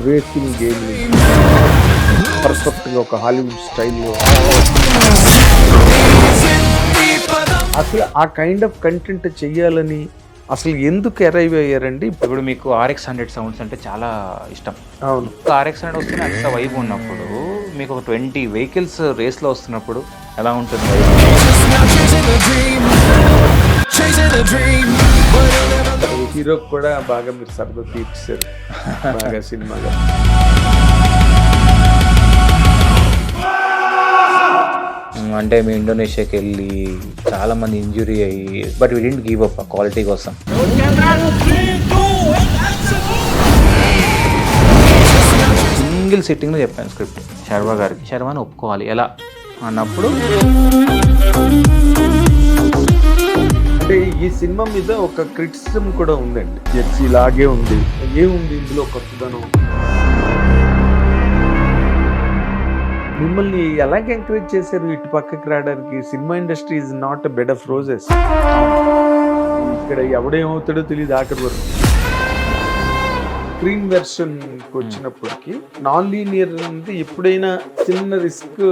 Racing game పర్ఫెక్ట్గా ఒక Hollywood స్టైల్లో అసలు ఆ కైండ్ ఆఫ్ కంటెంట్ చెయ్యాలని అసలు ఎందుకు అరైవ్ అయ్యారండి? ఇప్పుడు మీకు RX 100 సౌండ్స్ అంటే చాలా ఇష్టం. అవును, RX 100 వస్తున్న అంత వైబ్ ఉన్నప్పుడు మీకు ఒక 20 వెహికల్స్ రేస్లో వస్తున్నప్పుడు ఎలా ఉంటుంది? హీరోకి కూడా బాగా మీరు సరదా తీర్చారు బాగా సినిమాలో. అంటే మేము ఇండోనేషియాకి వెళ్ళి చాలా మంది ఇంజురీ అయ్యి but we didn't give up ఆ క్వాలిటీ కోసం. సింగిల్ సిట్టింగ్లో చెప్పాను స్క్రిప్ట్ శర్వా గారికి. శర్వాని ఒప్పుకోవాలి ఎలా అన్నప్పుడు అంటే ఈ సినిమా మీద ఒక క్రిటిసిజం కూడా ఉందండి. జెర్సీ లాగే ఉంది, ఏముంది ఇందులో కొత్తదనం? మిమ్మల్ని ఎలాగ ఎంకరేజ్ చేశారు ఇటు పక్కకి రావడానికి? Cinema industry is not a bed of roses. ఇక్కడ ఎవడేమవుతాడో తెలియదు ఆఖరి వరకు. స్క్రీన్ వెర్షన్కి వచ్చినప్పటికీ నాన్ లీనియర్ అనేది ఎప్పుడైనా చిన్న రిస్క్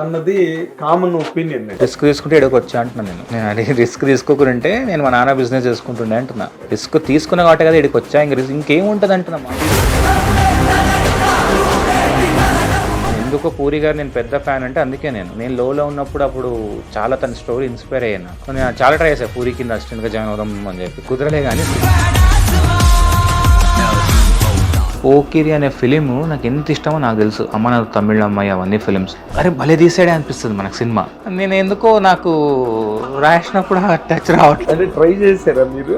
అన్నది కామన్ ఒపీనియన్. రిస్క్ తీసుకుంటే ఎక్కడికి వచ్చా అంటున్నాను నేను అది రిస్క్ తీసుకోకుంటే నేను మా నాన్న బిజినెస్ చేసుకుంటుండే అంటున్నా. రిస్క్ తీసుకున్న కాబట్టి కదా ఇక్కడికి వచ్చా, ఇంకేముంటుంది అంటున్నా. ఎందుకో పూరి గారు నేను పెద్ద ఫ్యాన్ అంటే అందుకే నేను లోలో ఉన్నప్పుడు అప్పుడు చాలా తన స్టోరీ ఇన్స్పైర్ అయ్యాను. నేను చాలా ట్రై చేశాను పూరి కింద అసిస్టెంట్గా జాయిన్ అవుదాం అని చెప్పి, కుదరలే. కానీ పోకిరి అనే ఫిలిం నాకు ఎంత ఇష్టమో నాకు తెలుసు. అమ్మ నాకు తమిళ అమ్మాయి అవన్నీ ఫిలిమ్స్ అరే భలే తీసాడే అనిపిస్తుంది మనకు సినిమా. నేను ఎందుకో నాకు రాసినప్పుడు టచ్ రావట్లేదు. అంటే ట్రై చేశారా మీరు?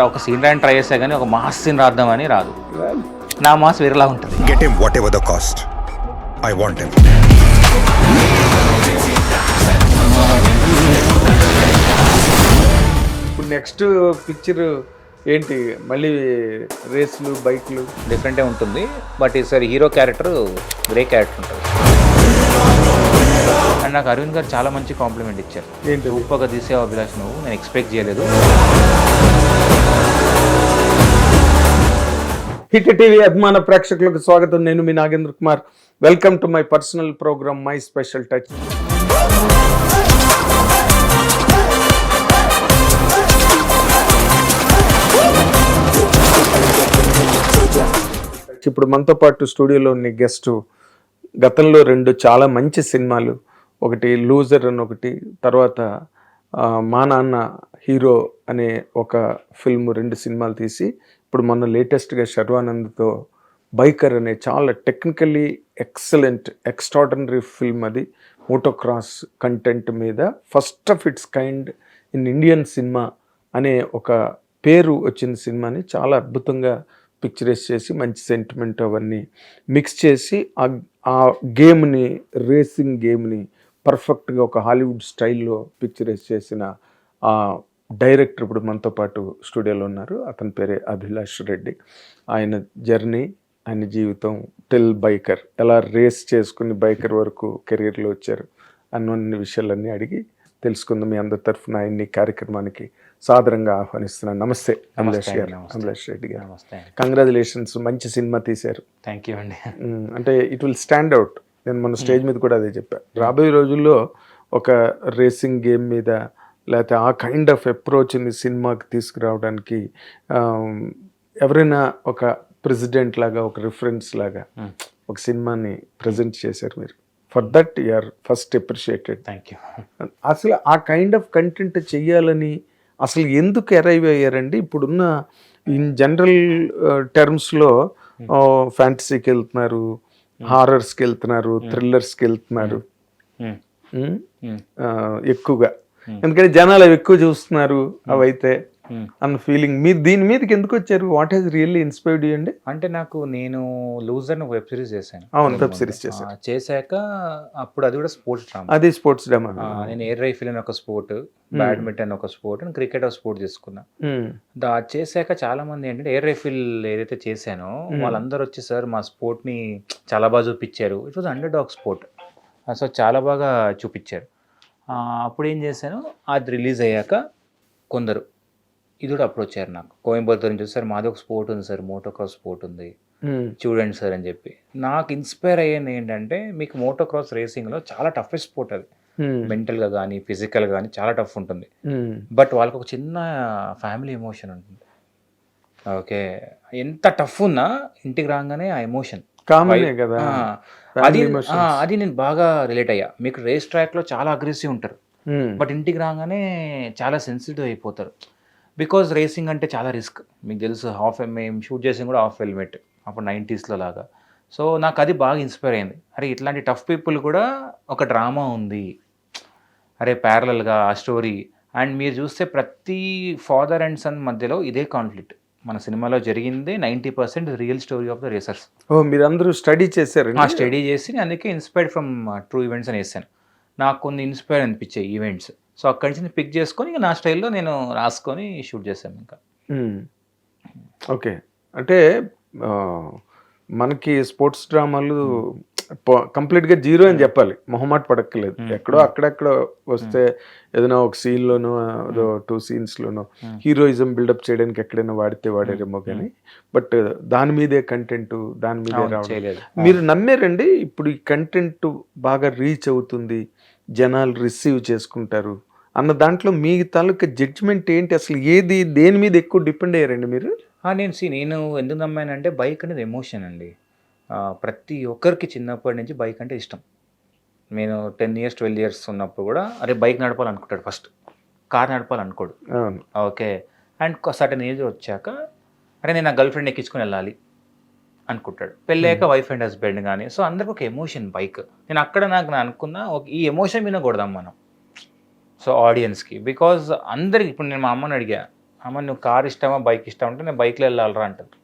ఒక సీన్ రాయని ట్రై చేసా కానీ ఒక మాస్ సీన్ రాద్దామని రాదు. నా మాస్ వేరేలా ఉంటుంది. Get him whatever the cost. I want him. ఇప్పుడు నెక్స్ట్ పిక్చర్ ఏంటి? మళ్ళీ రేసులు, బైక్లు డిఫరెంటే ఉంటుంది. బట్ ఈసారి హీరో క్యారెక్టర్ గ్రే క్యారెక్టర్ ఉంటుంది. అండ్ నాకు అరవింద్ గారు చాలా మంచి కాంప్లిమెంట్ ఇచ్చారు. ఏంటి? ఉప్పగా తీసే అభిలాష్ నువ్వు, నేను ఎక్స్పెక్ట్ చేయలేదు. హిట్ టీవీ అభిమాన ప్రేక్షకులకు స్వాగతం. నేను మీ Nagendra Kumar. Welcome to my personal program my special touch. ఇప్పుడు మనతో పాటు స్టూడియోలో ఉన్న గెస్ట్ గతంలో 2 చాలా మంచి సినిమాలు, ఒకటి లూజర్ అని ఒకటి, తర్వాత మా నాన్న హీరో అనే ఒక ఫిల్మ్, 2 సినిమాలు తీసి ఇప్పుడు మొన్న లేటెస్ట్గా శర్వానంద్తో బైకర్ అనే చాలా టెక్నికల్లీ ఎక్సలెంట్ ఎక్స్ట్రాడనరీ ఫిల్మ్. అది మోటోక్రాస్ కంటెంట్ మీద first of it's kind in Indian cinema అనే ఒక పేరు వచ్చిన సినిమాని చాలా అద్భుతంగా పిక్చరైజ్ చేసి మంచి సెంటిమెంట్ అవన్నీ మిక్స్ చేసి ఆ గేమ్ని, రేసింగ్ గేమ్ని పర్ఫెక్ట్గా ఒక హాలీవుడ్ స్టైల్లో పిక్చరైజ్ చేసిన ఆ డైరెక్టర్ ఇప్పుడు మనతో పాటు స్టూడియోలో ఉన్నారు. అతని పేరే అభిలాష్ రెడ్డి. ఆయన జర్నీ, ఆయన జీవితం, టిల్ బైకర్, ఎలా రేస్ చేసుకుని బైకర్ వరకు కెరీర్లో వచ్చారు అన్ని విషయాలన్నీ అడిగి తెలుసుకుందాం. మీ అందరి తరఫున ఆయన్ని కార్యక్రమానికి సాదరంగా ఆహ్వానిస్తున్నాను. నమస్తే అభిలాష్ గారు. అభిలాష్ రెడ్డి గారు, కంగ్రాచులేషన్స్. మంచి సినిమా తీశారు. థ్యాంక్ యూ అండి. అంటే ఇట్ విల్ స్టాండ్ అవుట్. నేను మన స్టేజ్ మీద కూడా అదే చెప్పాను. రాబోయే రోజుల్లో ఒక రేసింగ్ గేమ్ మీద లేకపోతే ఆ కైండ్ ఆఫ్ అప్రోచ్ని సినిమాకి తీసుకురావడానికి ఎవరైనా ఒక ప్రెసిడెంట్ లాగా, ఒక రిఫరెన్స్ లాగా ఒక సినిమాని ప్రజెంట్ చేశారు మీరు. For that you are first appreciated. Thank you. అసలు ఆ కైండ్ ఆఫ్ కంటెంట్ చెయ్యాలని అసలు ఎందుకు అరైవ్ అయ్యారండి? ఇప్పుడున్న ఇన్ జనరల్ టర్మ్స్లో ఫ్యాంటసీకి వెళ్తున్నారు, హారర్స్కి వెళ్తున్నారు, థ్రిల్లర్స్కి వెళ్తున్నారు ఎక్కువగా. ఎందుకంటే జనాలు అవి ఎక్కువ చూస్తున్నారు అవైతే అన్న ఫీలింగ్. మీరు దీని మీదకి ఎందుకు వచ్చారు? What has really inspired you అండి? అంటే నేను లూజర్ వెబ్ సిరీస్ చేశాను. అవును, వెబ్ సిరీస్ చేశాను. చేశాక అప్పుడు అది కూడా స్పోర్ట్స్ డ్రామా. అది స్పోర్ట్స్ డ్రామా. నేను ఎయిర్ రైఫిల్ అని ఒక స్పోర్ట్, బ్యాడ్మింటన్ ఒక స్పోర్ట్, అండ్ క్రికెట్ ఒక స్పోర్ట్ చేసుకున్నా. చేశాక చాలా మంది ఏంటంటే ఎయిర్ రైఫిల్ ఏదైతే చేశానో వాళ్ళందరూ వచ్చి సార్ మా స్పోర్ట్ని చాలా బాగా చూపించారు. It was under dog sport, so చాలా బాగా చూపించారు. అప్పుడు ఏం చేశాను, అది రిలీజ్ అయ్యాక కొందరు ఇది కూడా అప్రోచ్ అయ్యారు నాకు. కోయంబత్తూర్ నుంచి సార్ మాది ఒక స్పోర్ట్ ఉంది సార్, మోటోక్రాస్ స్పోర్ట్ ఉంది, చూడండి సార్ అని చెప్పి. నాకు ఇన్స్పైర్ అయ్యింది ఏంటంటే, మీకు మోటో క్రాస్ రేసింగ్లో చాలా టఫెస్ట్ స్పోర్ట్ అది. మెంటల్గా కానీ ఫిజికల్గా కానీ చాలా టఫ్ ఉంటుంది. బట్ వాళ్ళకి ఒక చిన్న ఫ్యామిలీ ఎమోషన్ ఉంటుంది. ఓకే, ఎంత టఫ్ ఉన్నా ఇంటికి రాగానే ఆ ఎమోషన్ కామనే కదా. అది నేను బాగా రిలేట్ అయ్యా. మీకు రేస్ ట్రాక్లో చాలా అగ్రెసివ్ ఉంటారు, బట్ ఇంటికి రాగానే చాలా సెన్సిటివ్ అయిపోతారు. బికాజ్ రేసింగ్ అంటే చాలా రిస్క్, మీకు తెలుసు. మేము షూట్ చేసింది కూడా హాఫ్ హెల్మెట్ అప్పుడు 90sలో లాగా. సో నాకు అది బాగా ఇన్స్పైర్ అయింది. అరే ఇట్లాంటి టఫ్ పీపుల్ కూడా ఒక డ్రామా ఉంది, అరే ప్యారలల్గా ఆ స్టోరీ. అండ్ మీరు చూస్తే ప్రతి ఫాదర్ అండ్ సన్ మధ్యలో ఇదే కాన్ఫ్లిక్ట్ మన సినిమాలో జరిగింది. 90% real story of the racers. మీరందరూ స్టడీ చేశారు? స్టడీ చేసి అందుకే ఇన్స్పైర్డ్ ఫ్రమ్ ట్రూ ఈవెంట్స్ అని వేసాను. నాకు కొన్ని ఇన్స్పైర్ అనిపించాయి ఈవెంట్స్. సో అక్కడి నుంచి పిక్ చేసుకొని నా స్టైల్లో నేను రాసుకొని షూట్ చేశాను. ఇంకా ఓకే, అంటే మనకి స్పోర్ట్స్ డ్రామాలు కంప్లీట్గా జీరో అని చెప్పాలి, మొహమాట పడక్కలేదు. ఎక్కడో అక్కడెక్కడ వస్తే ఏదైనా ఒక సీన్లోనో ఏదో 2 scenesలోనో హీరోయిజం బిల్డప్ చేయడానికి ఎక్కడైనా వాడారేమో కానీ, బట్ దాని మీదే కంటెంట్, దాని మీదే రావడం. మీరు నమ్మారండి ఇప్పుడు ఈ కంటెంట్ బాగా రీచ్ అవుతుంది, జనాలు రిసీవ్ చేసుకుంటారు అన్న దాంట్లో మీ తాలూకా జడ్జిమెంట్ ఏంటి? అసలు దేని మీద ఎక్కువ డిపెండ్ అయ్యారండి మీరు? నేను ఎందుకు నమ్మానంటే, బైక్ అనేది ఎమోషన్ అండి. ప్రతి ఒక్కరికి చిన్నప్పటి నుంచి బైక్ అంటే ఇష్టం. నేను 10 years 12 years ఉన్నప్పుడు కూడా అరే బైక్ నడపాలనుకుంటాడు ఫస్ట్, కార్ నడపాలనుకోడు. ఓకే, అండ్ సర్టన్ ఏజ్ వచ్చాక అరే నేను నా గర్ల్ ఫ్రెండ్ ఎక్కించుకొని వెళ్ళాలి అనుకుంటాడు. పెళ్ళాక వైఫ్ అండ్ హస్బెండ్ కానీ. సో అందరికి ఒక ఎమోషన్ బైక్. నేను అక్కడ నాకు అనుకున్నా ఈ ఎమోషన్ మీద కొడదాం మనం. సో ఆడియన్స్కి, బికాజ్ అందరికి ఇప్పుడు నేను మా అమ్మని అడిగా, అమ్మ నువ్వు కార్ ఇష్టమా బైక్ ఇష్టం అంటే నేను బైక్లో వెళ్ళాలరా అంటుంది.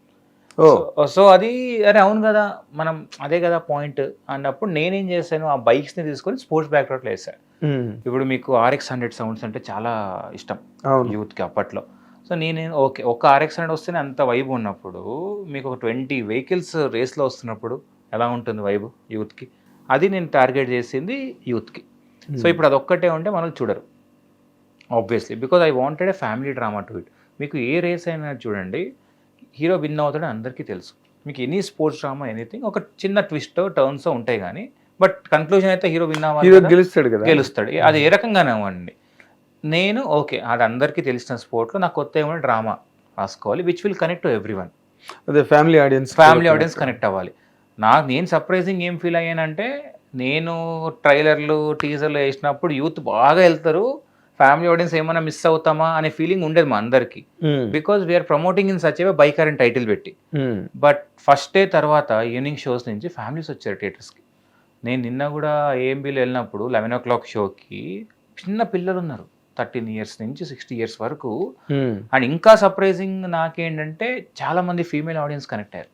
సో అది అరే అవును కదా, మనం అదే కదా పాయింట్ అన్నప్పుడు నేనేం చేశాను, ఆ బైక్స్ని తీసుకొని స్పోర్ట్స్ బ్యాక్డ్రాప్లో వేసాను. ఇప్పుడు మీకు RX 100 సౌండ్స్ అంటే చాలా ఇష్టం యూత్కి అప్పట్లో. సో ఓకే, ఒక RX 100 వస్తేనే అంత వైబ్ ఉన్నప్పుడు, మీకు ఒక 20 vehicles రేస్లో వస్తున్నప్పుడు ఎలా ఉంటుంది వైబ్ యూత్కి? అది నేను టార్గెట్ చేసింది యూత్కి. సో ఇప్పుడు అదొక్కటే ఉంటే మనల్ని చూడరు obviously, because I wanted a family drama to it. మీకు ఏ రేస్ అయినా చూడండి, హీరో విన్ అవుతాడని అందరికీ తెలుసు. మీకు ఎనీ స్పోర్ట్స్ డ్రామా ఎనీథింగ్ ఒక చిన్న ట్విస్ట్ టర్న్స్ ఉంటాయి కానీ, బట్ కన్క్లూజన్ అయితే హీరో విన్ అవ్వాలి, గెలుస్తాడు. అది ఏ రకంగానే అవ్వండి. నేను ఓకే, అది అందరికీ తెలిసిన స్పోర్ట్లో నాకు కొత్త ఏమైనా డ్రామా రాసుకోవాలి which will connect to every one. అదే ఫ్యామిలీ ఆడియన్స్ కనెక్ట్ అవ్వాలి. నేను సర్ప్రైజింగ్ ఏం ఫీల్ అయ్యానంటే, నేను ట్రైలర్లు టీజర్లు వేసినప్పుడు యూత్ బాగా వెళ్తారు, ఫ్యామిలీ ఆడియన్స్ ఏమైనా మిస్ అవుతామా అనే ఫీలింగ్ ఉండేది మా అందరికి. Because we are promoting in such a biker అని టైటిల్ పెట్టి. బట్ ఫస్ట్ డే తర్వాత ఈవినింగ్ షోస్ నుంచి ఫ్యామిలీస్ వచ్చారు థియేటర్స్కి. నేను నిన్న కూడా AMBలో వెళ్ళినప్పుడు 11 o'clock షోకి చిన్న పిల్లలు ఉన్నారు, 13 years నుంచి 60 years వరకు. అండ్ ఇంకా సర్ప్రైజింగ్ నాకేంటంటే, చాలా మంది ఫీమేల్ ఆడియన్స్ కనెక్ట్ అయ్యారు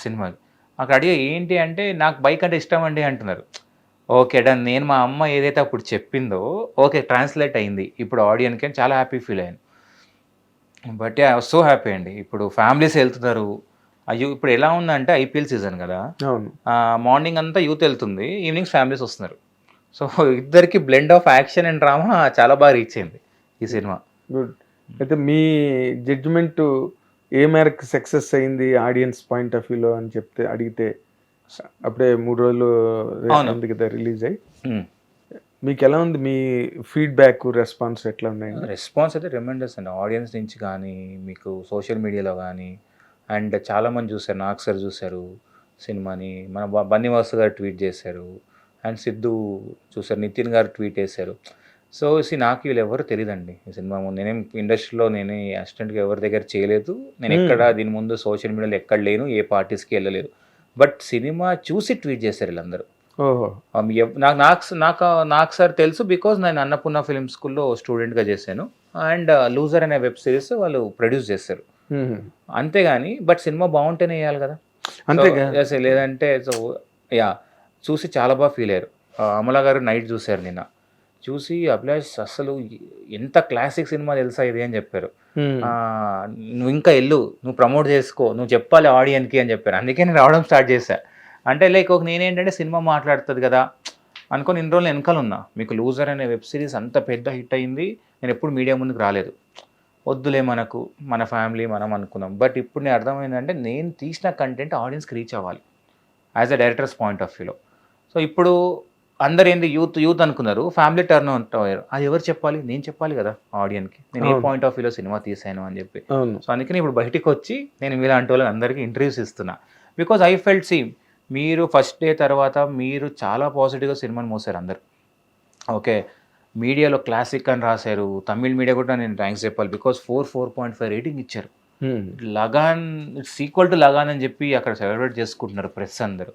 సినిమాకి. అక్కడ అడిగా ఏంటి అంటే, నాకు బైక్ అంటే ఇష్టం అండి అంటున్నారు. ఓకే డన్, నేను మా అమ్మ ఏదైతే అప్పుడు చెప్పిందో ఓకే ట్రాన్స్లేట్ అయింది ఇప్పుడు ఆడియన్కి అని చాలా హ్యాపీ ఫీల్ అయ్యాను. But I was so happy అండి. ఇప్పుడు ఫ్యామిలీస్ వెళ్తున్నారు. అయ్యో ఇప్పుడు ఎలా ఉందంటే IPL సీజన్ కదా, మార్నింగ్ అంతా యూత్ వెళ్తుంది, ఈవినింగ్ ఫ్యామిలీస్ వస్తున్నారు. సో ఇద్దరికి blend of action and drama చాలా బాగా రీచ్ అయింది ఈ సినిమా. గుడ్. అయితే మీ జడ్జిమెంట్ ఏ మేరకు సక్సెస్ అయింది ఆడియన్స్ పాయింట్ ఆఫ్ వ్యూలో అని అడిగితే, అప్పుడే 3 రోజులు కదా రిలీజ్ అయ్యి, మీకు ఎలా ఉంది? మీ ఫీడ్బ్యాక్ రెస్పాన్స్ ఎట్లా ఉన్నాయి? రెస్పాన్స్ అయితే ట్రెమెండస్ అండి, ఆడియన్స్ నుంచి కానీ, మీకు సోషల్ మీడియాలో కానీ. అండ్ చాలామంది చూశారు, నాగ్ సార్ చూశారు సినిమాని, మన బన్నీవాసు గారు ట్వీట్ చేశారు, అండ్ సిద్ధు చూశారు, నితిన్ గారు ట్వీట్ చేశారు. సో నాకు వీళ్ళు ఎవరు తెలియదండి ఈ సినిమా ముందు. నేనేం ఇండస్ట్రీలో అసిస్టెంట్గా ఎవరి దగ్గర చేయలేదు, నేను ఎక్కడ దీని ముందు సోషల్ మీడియాలో ఎక్కడ లేను, ఏ పార్టీస్కి వెళ్ళలేదు. బట్ సినిమా చూసి ట్వీట్ చేశారు వీళ్ళందరూ. నాకు సార్ తెలుసు, బికాజ్ నేను అన్నపూర్ణ ఫిల్మ్ స్కూల్లో స్టూడెంట్గా చేశాను. అండ్ లూజర్ అనే వెబ్ సిరీస్ వాళ్ళు ప్రొడ్యూస్ చేశారు, అంతేగాని బట్ సినిమా బాగుంటేనే వేయాలి కదా, లేదంటే సో చూసి చాలా బాగా ఫీల్ అయ్యారు. అమలా గారు నైట్ చూశారు నిన్న, చూసి అభిలాష్ అసలు ఎంత క్లాసిక్ సినిమా తెలుసా ఇది అని చెప్పారు. నువ్వు ఇంకా నువ్వు ప్రమోట్ చేసుకో, నువ్వు చెప్పాలి ఆడియన్కి అని చెప్పారు. అందుకే నేను రావడం స్టార్ట్ చేశా. అంటే లైక్ నేనేంటంటే సినిమా మాట్లాడుతుంది కదా అనుకొని ఇన్ని రోజులు వెనకాల ఉన్నా. మీకు లూజర్ అనే వెబ్ సిరీస్ అంత పెద్ద హిట్ అయింది, నేను ఎప్పుడు మీడియా ముందుకు రాలేదు. వద్దులే మనకు మన ఫ్యామిలీ మనం అనుకున్నాం. బట్ ఇప్పుడు నేను అర్థమైందంటే నేను తీసిన కంటెంట్ ఆడియన్స్కి రీచ్ అవ్వాలి as a directors point of వ్యూలో. సో ఇప్పుడు అందరు ఏంది యూత్ అనుకున్నారు, ఫ్యామిలీ టర్న్ అయ్యారు. అది ఎవరు చెప్పాలి? నేను చెప్పాలి కదా ఆడియన్కి, నేను ఏ పాయింట్ ఆఫ్ వ్యూలో సినిమా తీసాను అని చెప్పి. సో అందుకని ఇప్పుడు బయటికి వచ్చి నేను మీలాంటి వాళ్ళకి అందరికీ ఇంటర్వ్యూస్ ఇస్తున్నా. బికాజ్ ఐ ఫెల్ట్ మీరు ఫస్ట్ డే తర్వాత మీరు చాలా పాజిటివ్గా సినిమాని మోసారు అందరు. ఓకే, మీడియాలో క్లాసిక్ అని రాశారు, తమిళ్ మీడియా కూడా నేను థ్యాంక్స్ చెప్పాలి. బికాజ్ 4.5 రేటింగ్ ఇచ్చారు. లగాన్ ఈక్వల్ టు లగాన్ అని చెప్పి అక్కడ సెలబ్రేట్ చేసుకుంటున్నారు ప్రెస్ అందరు.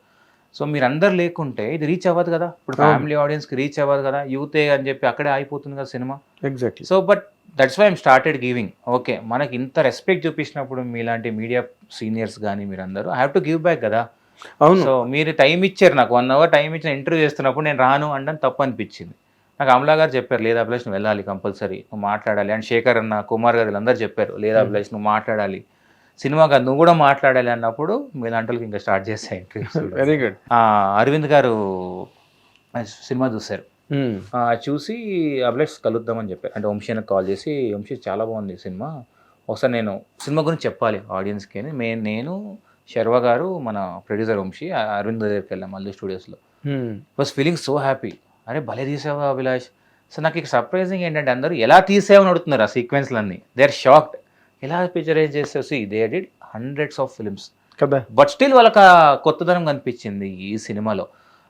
సో మీరు అందరు లేకుంటే ఇది రీచ్ అవ్వదు కదా, ఇప్పుడు ఫ్యామిలీ ఆడియన్స్కి రీచ్ అవ్వదు కదా, యూతే అని చెప్పి అక్కడే అయిపోతుంది కదా cinema. Exactly. So but that's why I'm started giving. Okay, మనకి ఇంత రెస్పెక్ట్ చూపించినప్పుడు మీలాంటి మీడియా సీనియర్స్ కానీ మీరందరూ I have to give back కదా. అవును. సో మీరు టైం ఇచ్చారు నాకు, 1 hour టైం ఇచ్చిన ఇంటర్వ్యూ చేస్తున్నప్పుడు నేను రాను అనడం తప్పు అనిపించింది నాకు. అమలా గారు చెప్పారు, లేదా అభిలాష్ నువ్వు వెళ్ళాలి, కంపల్సరీ నువ్వు మాట్లాడాలి. అండ్ శేఖర్ అన్న, కుమార్ గారు వీళ్ళందరూ చెప్పారు, లేదా అభిలాష్ నువ్వు మాట్లాడాలి, సినిమా కాదు నువ్వు కూడా మాట్లాడాలి అన్నప్పుడు మీలాంటి వాళ్ళకి ఇంకా స్టార్ట్ చేస్తాయి ఇంటర్వ్యూస్. Very good. అరవింద్ గారు సినిమా చూశారు, చూసి అభిలాష్ కలుద్దామని చెప్పారు. అంటే వంశీ నాకు కాల్ చేసి, వంశీ చాలా బాగుంది సినిమా, ఒకసారి నేను సినిమా గురించి చెప్పాలి ఆడియన్స్కి అని. నేను శర్వ గారు, మన ప్రొడ్యూసర్ వంశీ, అరవింద్ దగ్గరికి వెళ్ళాం మళ్ళీ స్టూడియోస్లో. Was feeling so happy. అరే భలే తీసావా అభిలాష్. సో నాకు ఇక సర్ప్రైజింగ్ ఏంటంటే అందరూ ఎలా తీసావని అడుగుతున్నారు ఆ సీక్వెన్స్లన్నీ. They are shocked. ఎలా పిక్చరైజ్ చేసేసి they did hundreds of films కదా, బట్ స్టిల్ వాళ్ళకి ఆ కొత్తదనం కనిపించింది ఈ సినిమాలో.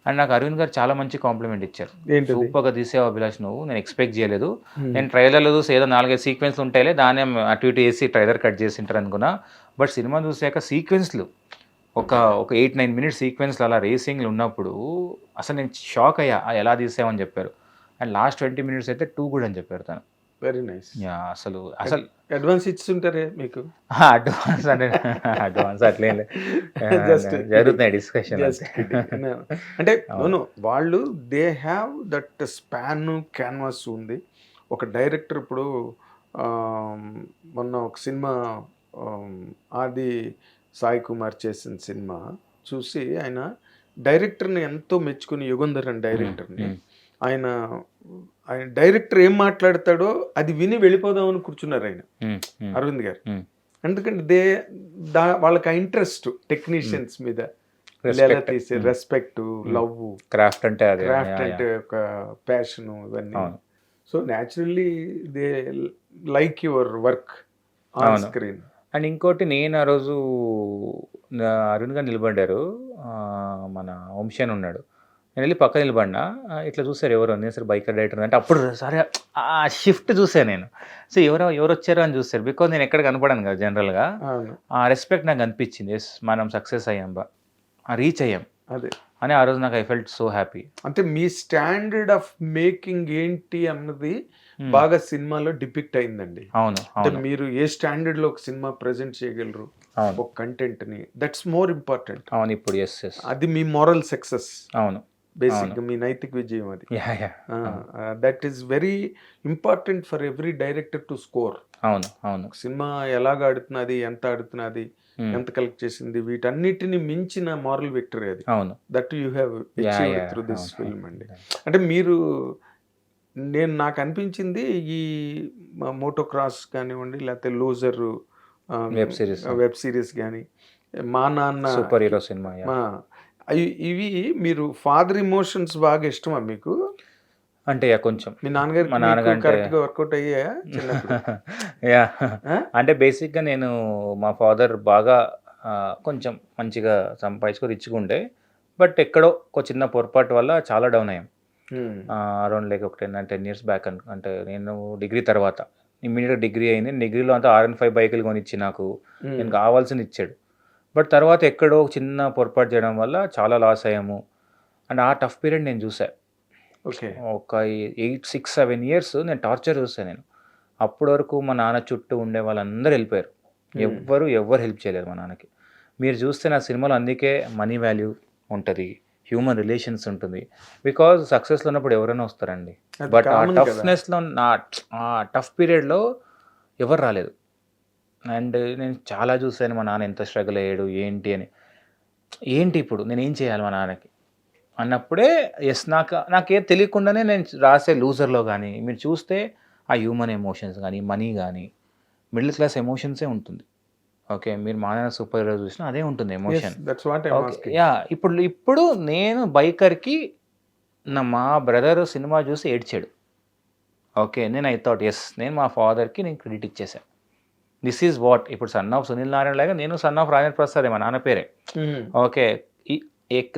అండ్ నాకు అరవింద్ గారు చాలా మంచి కాంప్లిమెంట్ ఇచ్చారు. సూపర్గా తీసావు అభిలాష్ నువ్వు, నేను ఎక్స్పెక్ట్ చేయలేదు. నేను ట్రైలర్లో చూసి ఏదో 4-5 సీక్వెన్స్ ఉంటాయిలే, దాన్ని అటు ఇటు వేసి ట్రైలర్ కట్ చేసి ఉంటారు అనుకున్నా. బట్ సినిమా చూసాక సీక్వెన్స్లు ఒక 8-9 మినిట్స్ సీక్వెన్స్లు అలా రేసింగ్లు ఉన్నప్పుడు అసలు నేను షాక్ అయ్యా, ఎలా తీసామని చెప్పారు. అండ్ లాస్ట్ 20 minutes అయితే టూ గుడ్ అని చెప్పారు తను. Very nice. అసలు అడ్వాన్స్ ఇచ్చుంటారే మీకు? అడ్వాన్స్ అంటే అడ్వాన్స్ అట్లేం జరుగుతున్నాయి డిస్కషన్. అంటే అవును, వాళ్ళు they have that span, canvas ఉంది. ఒక డైరెక్టర్ ఇప్పుడు మొన్న ఒక సినిమా ఆది సాయి కుమార్ చేసిన సినిమా చూసి ఆయన డైరెక్టర్ని ఎంతో మెచ్చుకుని, యుగంధర్ అని డైరెక్టర్ని, ఆయన డైరెక్టర్ ఏం మాట్లాడతాడో అది విని వెళ్ళిపోదామని కూర్చున్నారు ఆయన అరవింద్ గారు. ఎందుకంటే వాళ్ళకి ఆ ఇంట్రెస్ట్ టెక్నీషియన్స్ మీద, ఎలా తీసే రెస్పెక్ట్, లవ్, క్రాఫ్ట్ అంటే ఒక ప్యాషన్, ఇవన్నీ. So naturally they like your work on screen. And ఇంకోటి, నేను ఆ రోజు అరుణ్ గారు నిలబడ్డారు, మన వంశీ అని ఉన్నాడు, నేను వెళ్ళి పక్కన నిలబడినా, ఇట్లా చూసారు ఎవరు, నేను సరే బైకర్ డైరెక్టర్ అంటే అప్పుడు సరే ఆ షిఫ్ట్ చూసాను నేను. సో ఎవరు వచ్చారు అని చూస్తారు, బికాజ్ నేను ఎక్కడ కనపడాను కదా జనరల్గా. ఆ రెస్పెక్ట్ నాకు అనిపించింది, ఎస్ మనం సక్సెస్ అయ్యాం, రీచ్ అయ్యాం అదే అని ఆ రోజు నాకు ఐ ఫెల్ట్ సో హ్యాపీ. అంటే మీ స్టాండర్డ్ ఆఫ్ మేకింగ్ ఏంటి అన్నది బాగా సినిమాలో డిపిక్ట్ అయిందండి. అవును, అంటే మీరు ఏ స్టాండర్డ్ లో ఒక సినిమా ప్రెజెంట్ చేయగలరు, ఒక కంటెంట్ ని, దట్స్ మోర్ ఇంపార్టెంట్. అవును, ఇప్పుడు ఎస్ అది మీ మోరల్ సక్సెస్. అవును, బేసిక్ మీ నైతిక విజయం అది. That is very important for every director to score. అవును అవును, సినిమా ఎలాగ ఆడుతున్నది, ఎంత ఆడుతున్నది, ఎంత కలెక్ట్ చేసింది, వీటన్నిటిని మించిన మారల్ విక్టరీ అది. అవును, that you have achieved through this film అండి. అంటే మీరు, నాకు అనిపించింది ఈ మోటోక్రాస్ కానివ్వండి, లేకపోతే లూజర్ వెబ్ సిరీస్ కానీ, మా నాన్న సూపర్ హీరో సినిమా, ఇవి మీరు ఫాదర్ ఇమోషన్స్ బాగా ఇష్టమా మీకు? అంటే కొంచెం మీ నాన్నగారు కరెక్ట్గా వర్కౌట్ అయ్యా చిన్నప్పుడు? అంటే బేసిక్గా నేను మా ఫాదర్ బాగా కొంచెం మంచిగా సంపాదించుకొని రిచ్గా ఉండే, బట్ ఎక్కడో ఒక చిన్న పొరపాటు వల్ల చాలా డౌన్ అయ్యాం. అరౌండ్ లైక్ ఒక 10 years బ్యాక్ అంటే నేను డిగ్రీ తర్వాత ఇమ్మీడియట్గా డిగ్రీ అయింది. డిగ్రీలో అంతా RN5 బైకులు కొనిచ్చి నాకు నేను కావాల్సింది ఇచ్చాడు. బట్ తర్వాత ఎక్కడో చిన్న పొరపాటు చేయడం వల్ల చాలా లాస్ అయ్యాము. అండ్ ఆ టఫ్ పీరియడ్ నేను చూసాను. ఓకే, ఒక 6-7 years నేను టార్చర్ చూసాను నేను. అప్పటి వరకు మా నాన్న చుట్టూ ఉండే వాళ్ళందరూ వెళ్ళిపోయారు, ఎవ్వరు హెల్ప్ చేయలేదు మా నాన్నకి. మీరు చూస్తే నా సినిమాలో అందుకే మనీ వాల్యూ ఉంటుంది, హ్యూమన్ రిలేషన్స్ ఉంటుంది. బికాజ్ సక్సెస్లో ఉన్నప్పుడు ఎవరైనా వస్తారండి, బట్ ఆ టఫ్నెస్లో, ఆ టఫ్ పీరియడ్లో ఎవరు రాలేదు. అండ్ నేను చాలా చూసాను మా నాన్న ఎంత స్ట్రగుల్ అయ్యాడు ఏంటి అని. ఏంటి ఇప్పుడు నేను ఏం చేయాలి మా నాన్నకి అన్నప్పుడే ఎస్, నాకే తెలియకుండానే నేను రాసే లూజర్లో కానీ మీరు చూస్తే ఆ హ్యూమన్ ఎమోషన్స్ కానీ, మనీ కానీ, మిడిల్ క్లాస్ ఎమోషన్సే ఉంటుంది. ఓకే, మీరు మానవ సూపర్ హీరో చూసినా అదే ఉంటుంది emotion. That's what I okay yeah, ఇప్పుడు నేను బైకర్కి మా బ్రదర్ సినిమా చూసి ఏడ్చాడు. ఓకే, నేను ఐ థాట్ ఎస్, నేను మా ఫాదర్కి నేను క్రెడిట్ ఇచ్చేసాను. This is what. ఇప్పుడు సన్ ఆఫ్ సునీల్ నారాయణ లాగా నేను సన్ ఆఫ్ రాజేంద్ర ప్రసాద్ మా నాన్న పేరే. ఓకే,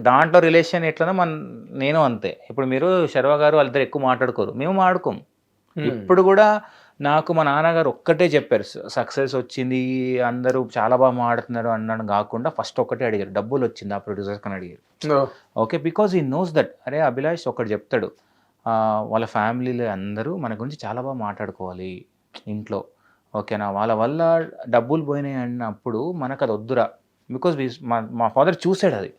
దాంట్లో రిలేషన్ ఎట్లనో నేను అంతే. ఇప్పుడు మీరు శర్వ గారు వాళ్ళిద్దరు ఎక్కువ మాట్లాడుకోరు, మేము మాట్లాడుకోము. ఇప్పుడు కూడా నాకు మా నాన్నగారు ఒక్కటే చెప్పారు, సక్సెస్ వచ్చింది అందరూ చాలా బాగా మాడుతున్నారు అన్నాడు కాకుండా ఫస్ట్ ఒక్కటే అడిగారు, డబ్బులు వచ్చింది ఆ ప్రొడ్యూసర్ కని అడిగారు. ఓకే, బికాజ్ ఈ నోస్ దట్ అరే అభిలాష్ ఒకటి చెప్తాడు, వాళ్ళ ఫ్యామిలీలో అందరూ మన గురించి చాలా బాగా మాట్లాడుకోవాలి ఇంట్లో. ఓకేనా, వాళ్ళ వల్ల డబ్బులు పోయినాయి అన్నప్పుడు మనకు అది వద్దురా. బికాజ్ మా ఫాదర్ చూసాడు అది,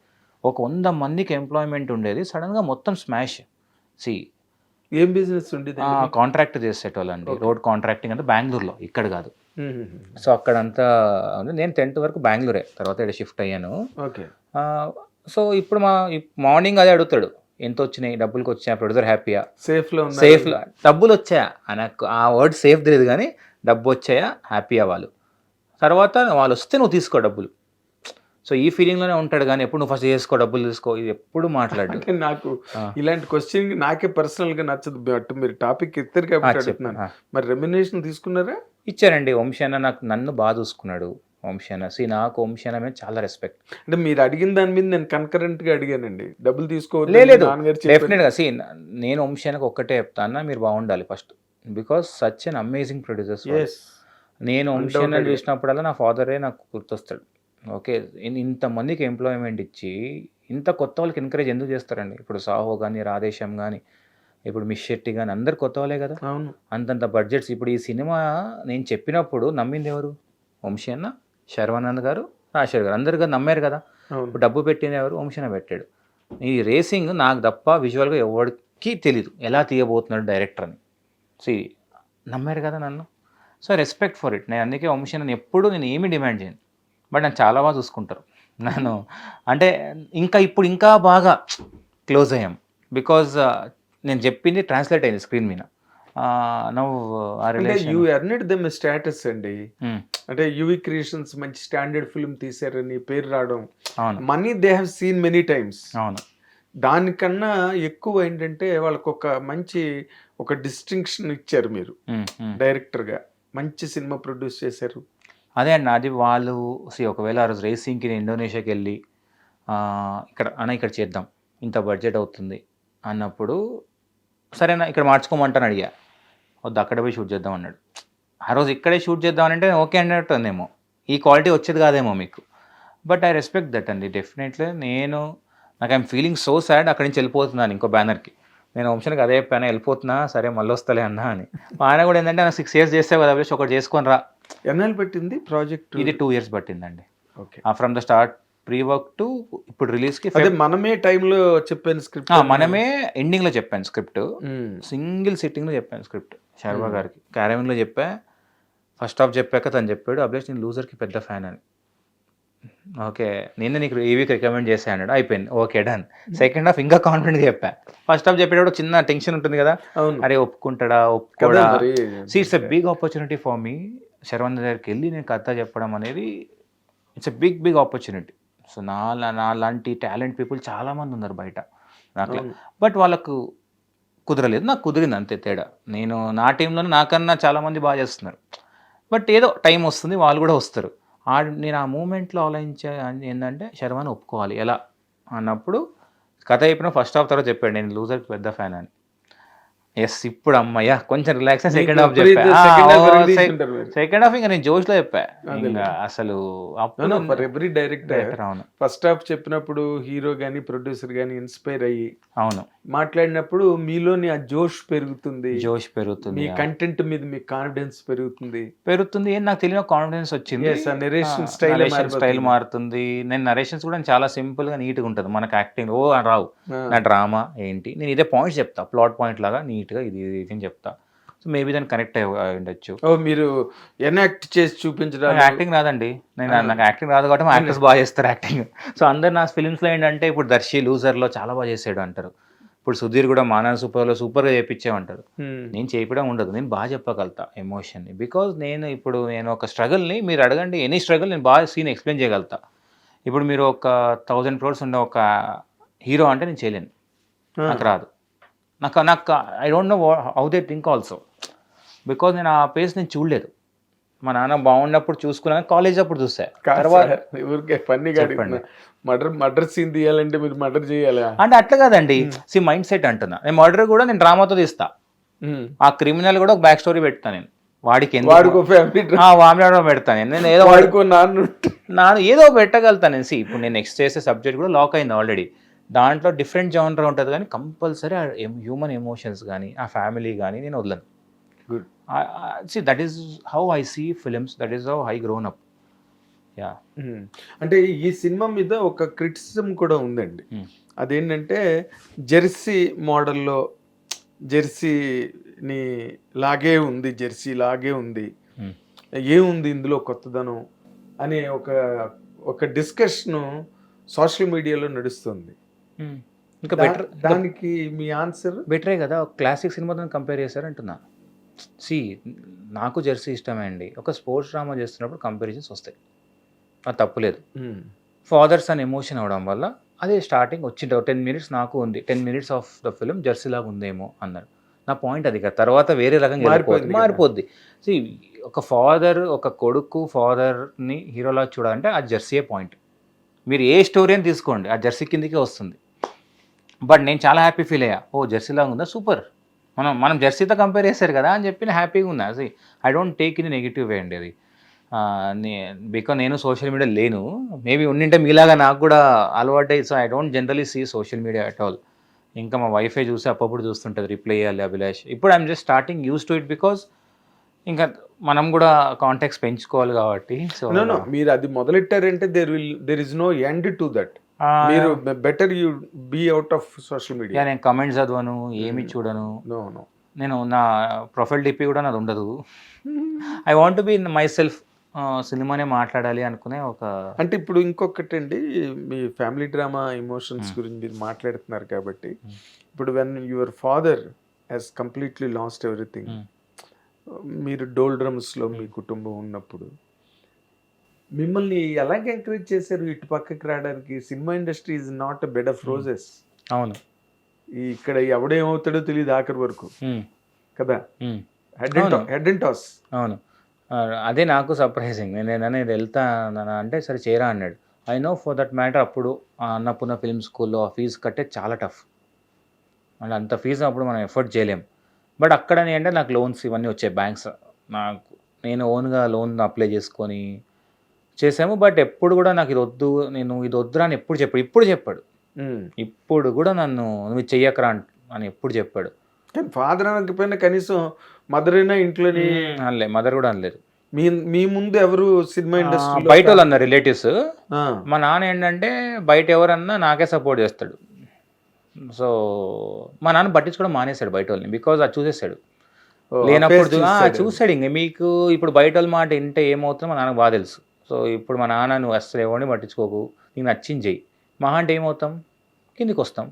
ఒక 100 మందికి ఎంప్లాయ్మెంట్ ఉండేది, సడన్గా మొత్తం స్మాష్. ఏం బిజినెస్ ఉండేది? కాంట్రాక్ట్ చేసేటోళ్ళండి, రోడ్ కాంట్రాక్టింగ్ అంటే బెంగళూరులో, ఇక్కడ కాదు. సో అక్కడంతా నేను 10th వరకు బెంగళూరే, తర్వాత ఇక్కడ షిఫ్ట్ అయ్యాను. ఓకే, సో ఇప్పుడు మార్నింగ్ అదే అడుగుతాడు, ఎంత వచ్చినాయి, డబ్బులకి వచ్చాయా, ప్రొడ్యూసర్ హ్యాపీయా, సేఫ్లో డబ్బులు వచ్చాయా నాకు ఆ వర్డ్ సేఫ్ తెలియదు కానీ డబ్బు వచ్చాయా హ్యాపీయా వాళ్ళు, తర్వాత వాళ్ళు వస్తే నువ్వు తీసుకో డబ్బులు. సో ఈ ఫీలింగ్లోనే ఉంటాడు కానీ ఎప్పుడు నువ్వు ఫస్ట్ చేసుకో డబ్బులు తీసుకో ఇది ఎప్పుడు మాట్లాడు. నాకు ఇలాంటి క్వశ్చన్ నాకే పర్సనల్గా నచ్చదు, బట్ మీరు టాపిక్ ఎత్తారు కాబట్టి అడుగుతున్నాను. మరి రెమ్యునరేషన్ తీసుకున్నారా? ఇచ్చారండి. వంశీ అన్న నన్ను బాగా చూసుకున్నాడు. వంశీ అన్న నాకు వంశీ అన్న మీద చాలా రెస్పెక్ట్. అంటే మీరు అడిగిన దాని మీద నేను కన్కరెంట్గా అడిగానండి, డబ్బులు తీసుకోవాలి. లేదు, డెఫినెట్గా నేను వంశీ అన్నకు ఒక్కటే చెప్తాను, మీరు బాగుండాలి first, because such an amazing producers. నేను వంశీ అన్న చూసినప్పుడల్లా నా ఫాదరే నాకు గుర్తొస్తాడు. ఓకే, ఇంతమందికి ఎంప్లాయ్మెంట్ ఇచ్చి ఇంత కొత్త వాళ్ళకి ఎంకరేజ్ ఎందుకు చేస్తారండి? ఇప్పుడు సాహో కానీ, రాధేశ్యామ్ కానీ, ఇప్పుడు మిస్ శెట్టి కానీ అందరు కొత్త వాళ్ళే కదా. అంతంత బడ్జెట్స్. ఇప్పుడు ఈ సినిమా నేను చెప్పినప్పుడు నమ్మింది ఎవరు? వంశీ అన్న, శర్వానంద్ గారు, రాజశేఖర్ గారు, అందరు కదా నమ్మారు కదా. ఇప్పుడు డబ్బు పెట్టింది ఎవరు? వంశీ అన్న పెట్టాడు. ఈ రేసింగ్ నాకు తప్ప విజువల్గా ఎవరికి తెలీదు ఎలా తీయబోతున్నాడు డైరెక్టర్ అని. నమ్మారు కదా నన్ను. So respect for it. నేను అందుకే వంశీ అన్న ఎప్పుడు నేను ఏమీ డిమాండ్ చేయను, బట్ నన్ను చాలా బాగా చూసుకుంటారు. నన్ను అంటే ఇంకా బాగా క్లోజ్ అయ్యాం, బికాజ్ నేను చెప్పింది ట్రాన్స్లేట్ అయింది స్క్రీన్ మీద. యూ ఎర్న్డ్ దెమ్ స్టేటస్ అండి. అంటే యూవి క్రియేషన్స్ మంచి స్టాండర్డ్ ఫిల్మ్ తీసారని పేరు రావడం, money they have seen many times. అవును, దానికన్నా ఎక్కువ ఏంటంటే వాళ్ళకు ఒక డిస్టింక్షన్ ఇచ్చారు మీరు డైరెక్టర్గా. మంచి సినిమా ప్రొడ్యూస్ చేశారు. అదే అండి, అది వాళ్ళు ఒకవేళ ఆ రోజు రేసింగ్కి నేను ఇండోనేషియాకి వెళ్ళి ఇక్కడ చేద్దాం, ఇంత బడ్జెట్ అవుతుంది అన్నప్పుడు సరేనా ఇక్కడ మార్చుకోమంటాను అడిగా, వద్దు అక్కడ పోయి షూట్ చేద్దాం అన్నాడు. ఆ రోజు ఇక్కడే షూట్ చేద్దాం అంటే ఓకే అన్నట్టుందేమో, ఈ క్వాలిటీ వచ్చేది కాదేమో మీకు. బట్ ఐ రెస్పెక్ట్ దట్ అండి, డెఫినెట్లీ. నాకు ఐఎమ్ ఫీలింగ్ సో సాడ్, అక్కడి నుంచి వెళ్ళిపోతున్నాను ఇంకో బ్యానర్కి. నేను వంశానికి అదే చెప్పాను, వెళ్ళిపోతున్నా, సరే మళ్ళీ వస్తలే అన్నా అని. ఆయన కూడా ఏంటంటే నాకు 6 years చేస్తే కదా ఒకటి చేసుకొని రా. ఎన్నాళ్ళు పట్టింది ప్రాజెక్ట్? ఇది 2 years పట్టిందండి. Okay, from the start pre work to ఇప్పుడు రిలీజ్కి. అదే మనమే టైంలో చెప్పాను స్క్రిప్ట్, మనమే ఎండింగ్లో చెప్పాను స్క్రిప్ట్, సింగిల్ సిట్టింగ్లో చెప్పాను స్క్రిప్ట్ శర్వా గారికి. క్యారవిన్లో చెప్పా, ఫస్ట్ హాఫ్ చెప్పాక తను చెప్పాడు, అభిలాష్ నేను లూజర్కి పెద్ద ఫ్యాన్ అని. ఓకే, నేను నీకు ఈ వీక్ రికమెండ్ చేశాను అన్నాడు, అయిపోయింది, ఓకే డన్. సెకండ్ హాఫ్ ఇంకా కాన్ఫిడెంట్గా చెప్పా. ఫస్ట్ హాఫ్ చెప్పేటప్పుడు చిన్న టెన్షన్ ఉంటుంది కదా, అరే ఒప్పుకుంటాడా ఒప్పుకోడా. It's a big opportunity for me. Sharwanand దగ్గరికి వెళ్ళి నేను కథ చెప్పడం అనేది it's a big opportunity. So నా లాంటి టాలెంట్ పీపుల్ చాలామంది ఉన్నారు బయట నాకు, బట్ వాళ్ళకు కుదరలేదు, నాకు కుదిరింది అంతే తేడా. నేను నా టీంలోనే నాకన్నా చాలామంది బాగా చేస్తున్నారు, బట్ ఏదో టైం వస్తుంది, వాళ్ళు కూడా వస్తారు. నేను ఆ మూమెంట్లో ఆలోచించే ఏంటంటే శర్వాని ఒప్పుకోవాలి ఎలా అన్నప్పుడు కథ చెప్పిన ఫస్ట్ హాఫ్ తర్వాత చెప్పాడు నేను లూజర్కి పెద్ద ఫ్యాన్ అని. ఎస్, ఇప్పుడు అమ్మయ్య కొంచెం రిలాక్స్. సెకండ్ హాఫ్ చెప్పా, సెకండ్ హాఫ్ ఇంకా నేను జోష్లో చెప్పా. ఇంకా అసలు ఎవ్రీ డైరెక్టర్ ఫస్ట్ హాఫ్ చెప్పినప్పుడు హీరో గానీ ప్రొడ్యూసర్ గానీ ఇన్స్పైర్ అయ్యి అవును మాట్లాడినప్పుడు మీలోని ఆ జోష్ పెరుగుతుంది, పెరుగుతుంది, మీ కంటెంట్ మీద మీ కాన్ఫిడెన్స్ పెరుగుతుంది. ఏం నాకు తెలియని కాన్ఫిడెన్స్ వచ్చింది. నరేషన్ స్టైల్ మారుతుంది. నేను నరేషన్స్ కూడా చాలా సింపుల్ గా నీట్ గా ఉంటుంది. మనకు యాక్టింగ్ రావు, నా డ్రామా ఏంటి, నేను ఇదే పాయింట్స్ చెప్తా, ప్లాట్ పాయింట్ లాగా నీట్ గా ఇది అని చెప్తా. సో మేబీ దాన్ని కనెక్ట్ అయి ఉండొచ్చు. మీరు ఎనాక్ట్ చేసి చూపించడం. యాక్టింగ్ రాదండి, నాకు యాక్టింగ్ రాదు కాబట్టి మా యాక్టర్స్ బాగా చేస్తారు యాక్టింగ్. సో అందరు నా ఫిలిమ్స్లో ఏంటంటే ఇప్పుడు దర్శి లూజర్లో చాలా బాగా చేసాడు అంటారు, ఇప్పుడు సుధీర్ కూడా మానవ సూపర్గా చేయించామంటారు. Hmm. నేను చేయించడం ఉండదు, నేను బాగా చెప్పగలుగుతా ఎమోషన్ని. బికాజ్ నేను ఒక స్ట్రగుల్ని మీరు అడగండి, ఎనీ స్ట్రగుల్ నేను బాగా సీన్ ఎక్స్ప్లెయిన్ చేయగలుగుతా. ఇప్పుడు మీరు ఒక 1000 crores ఉన్న ఒక హీరో అంటే నేను చేయలేను, నాకు రాదు. నాకు I don't know how they think also, because నేను ఆ పేస్ నేను చూడలేదు. మా నాన్న బాగున్నప్పుడు చూసుకున్నాను, కాలేజ్ అప్పుడు చూసా. తర్వాత ఊరికే ఫన్నీగా చెప్పండి. మర్డర్ సీన్ తీయాలంటే మీరు మర్డర్ చేయాలా? అంటే అట్లా కాదండి, మైండ్ సెట్ అంటున్నా. నేను మర్డర్ కూడా నేను డ్రామాతో తీస్తా, ఆ క్రిమినల్ కూడా ఒక బ్యాక్ స్టోరీ పెడతా నేను. వాడికి వాడికో ఫ్యామిలీ వామిలో పెడతాను నేను, ఏదో వాడికో నాన్న ఏదో పెట్టగలుగుతాను నేను. ఇప్పుడు నేను నెక్స్ట్ చేసే సబ్జెక్ట్ కూడా లాక్ అయింది ఆల్రెడీ. దాంట్లో డిఫరెంట్ జానర్ ఉంటుంది, కానీ కంపల్సరీ హ్యూమన్ ఎమోషన్స్ కానీ ఆ ఫ్యామిలీ కానీ నేను వదలను. Good. That is how I see films, that is how I grown up. Yeah. అంటే ఈ సినిమా మీద ఒక క్రిటిసిజం కూడా ఉందండి. అదేంటంటే జెర్సీ మోడల్లో జెర్సీని లాగే ఉంది, జెర్సీ లాగే ఉంది, ఏముంది ఇందులో కొత్తదనం అనే ఒక డిస్కషన్ సోషల్ మీడియాలో నడుస్తుంది. ఇంకా బెటర్, దానికి మీ ఆన్సర్? బెటరే కదా, క్లాసిక్ సినిమాతో కంపేర్ చేశారంటున్నా. నాకు జెర్సీ ఇష్టమే అండి. ఒక స్పోర్ట్స్ డ్రామా చేస్తున్నప్పుడు కంపారిజన్స్ వస్తాయి, అది తప్పులేదు. ఫాదర్స్ అని ఎమోషన్ అవడం వల్ల అదే స్టార్టింగ్ వచ్చింటే 10 minutes నాకు ఉంది, 10 minutes of the film Jersey లాగా ఉందేమో అన్నారు. నా పాయింట్ అది కదా. తర్వాత వేరే రకంగా మారిపోద్ది. ఒక ఫాదర్, ఒక కొడుకు ఫాదర్ని హీరోలా చూడాలంటే ఆ జెర్సీయే పాయింట్. మీరు ఏ స్టోరీ అని తీసుకోండి, ఆ జెర్సీ కిందకే వస్తుంది. బట్ నేను చాలా హ్యాపీ ఫీల్ అయ్యా, ఓ జెర్సీ లాగా ఉందా, సూపర్, మనం జెర్సీతో కంపేర్ చేశారు కదా అని చెప్పి హ్యాపీగా ఉన్నా. I don't take in negative వే అండి అది. బికాజ్ నేను సోషల్ మీడియా లేను, మేబీ ఉండింటే మీలాగా నాకు కూడా అలవాటు. So I don't generally see social media at all. ఇంకా మా వైఫై చూసి అప్పుడు చూస్తుంటుంది, రిప్లై చేయాలి అభిలాష్. ఇప్పుడు I'm just starting use to it, because ఇంకా మనం కూడా కాంటాక్ట్స్ పెంచుకోవాలి కాబట్టి. సో మీరు అది మొదలెట్టారంటే there is no end to that. మీరు better you be out of social media. నేను కమెంట్స్ చదవను, ఏమి చూడను. నేను నా ప్రొఫైల్ డిపి కూడా నాది ఉండదు. I want be myself. సినిమానే మాట్లాడాలి అనుకునే ఒక. అంటే ఇప్పుడు ఇంకొకటి అండి, మీ ఫ్యామిలీ డ్రామా ఎమోషన్స్ గురించి మీరు మాట్లాడుతున్నారు కాబట్టి, ఇప్పుడు when your father has completely lost everything, మీరు డోల్ డ్రమ్స్లో మీ కుటుంబం ఉన్నప్పుడు మిమ్మల్ని ఎలాగ ఎంకరేజ్ చేశారు ఇటు పక్కకి రావడానికి? Cinema industry is not a bed of roses. అవును. ఇక్కడ ఎవడేమవుతాడో తెలియదు ఆఖరి వరకు కదా, హెడ్ అండ్ టాస్. అవును, అదే నాకు సర్ప్రైజింగ్. నేను వెళ్తాను అంటే సరే చేరా అన్నాడు. I know for that matter అప్పుడు అన్నపూర్ణ ఫిల్మ్ స్కూల్లో ఆ ఫీజు కట్టే చాలా టఫ్, అంటే అంత ఫీజు అప్పుడు మనం ఎఫర్ట్ చేయలేం. బట్ అక్కడ అంటే నాకు లోన్స్ ఇవన్నీ వచ్చాయి, బ్యాంక్స్. నేను ఓన్గా లోన్ అప్లై చేసుకొని చేసాము. బట్ ఎప్పుడు కూడా నాకు ఇది వద్దురా అని ఎప్పుడు చెప్పాడు. ఇప్పుడు కూడా నువ్వు చెయ్యకరా అని ఎప్పుడు చెప్పాడు. కానీ ఫాదర్ అనకపోయినా కనీసం మదర్ అయినా ఇంట్లోని అనలే, మదర్ కూడా అనలేదు. మీ ముందు ఎవరు సినిమా ఇండస్ట్రీ బయట వాళ్ళు అన్నారు, రిలేటివ్స్. మా నాన్న ఏంటంటే బయట ఎవరన్నా నాకే సపోర్ట్ చేస్తాడు. సో మా నాన్న పట్టించుకోవడం మానేశాడు బయట వాళ్ళని, బికాజ్ అది చూసేసాడు. లేనప్పుడు చూసాడు. ఇంక మీకు ఇప్పుడు బయట వాళ్ళ మాట వింటే ఏమవుతుందో మా నాన్నకు బాగా తెలుసు. సో ఇప్పుడు మా నాన్న నువ్వు అసలు ఎవరిని పట్టించుకోకు, నీకు నచ్చింది చెయ్యి, మహా అంటే ఏమవుతాం, కిందికి వస్తాం,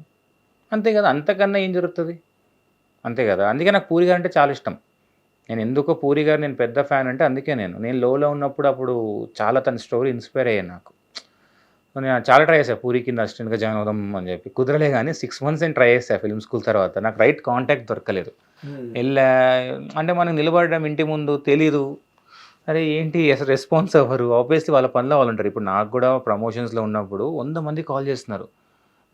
అంతే కదా. అంతకన్నా ఏం జరుగుతుంది, అంతే కదా. అందుకే నాకు పూరి గారు అంటే చాలా ఇష్టం. నేను ఎందుకో పూరి గారు నేను పెద్ద ఫ్యాన్ అంటే అందుకే నేను లోలో ఉన్నప్పుడు అప్పుడు చాలా తన స్టోరీ ఇన్స్పైర్ అయ్యాను నాకు. నేను చాలా ట్రై చేశాను పూరి కింద అసిస్టెంట్గా జాయిన్ అవుదాం అని చెప్పి, కుదరలే. కానీ 6 months నేను ట్రై చేశాను ఫిల్మ్ స్కూల్ తర్వాత. నాకు రైట్ కాంటాక్ట్ దొరకలేదు. వెళ్ళా అంటే మనకు నిలబడడం ఇంటి ముందు తెలీదు, అరే ఏంటి అసలు రెస్పాన్స్ అవ్వరు. ఆబ్వియస్లీ వాళ్ళ పనిలో వాళ్ళు ఉంటారు. ఇప్పుడు నాకు కూడా ప్రమోషన్స్లో ఉన్నప్పుడు 100 మంది కాల్ చేస్తున్నారు,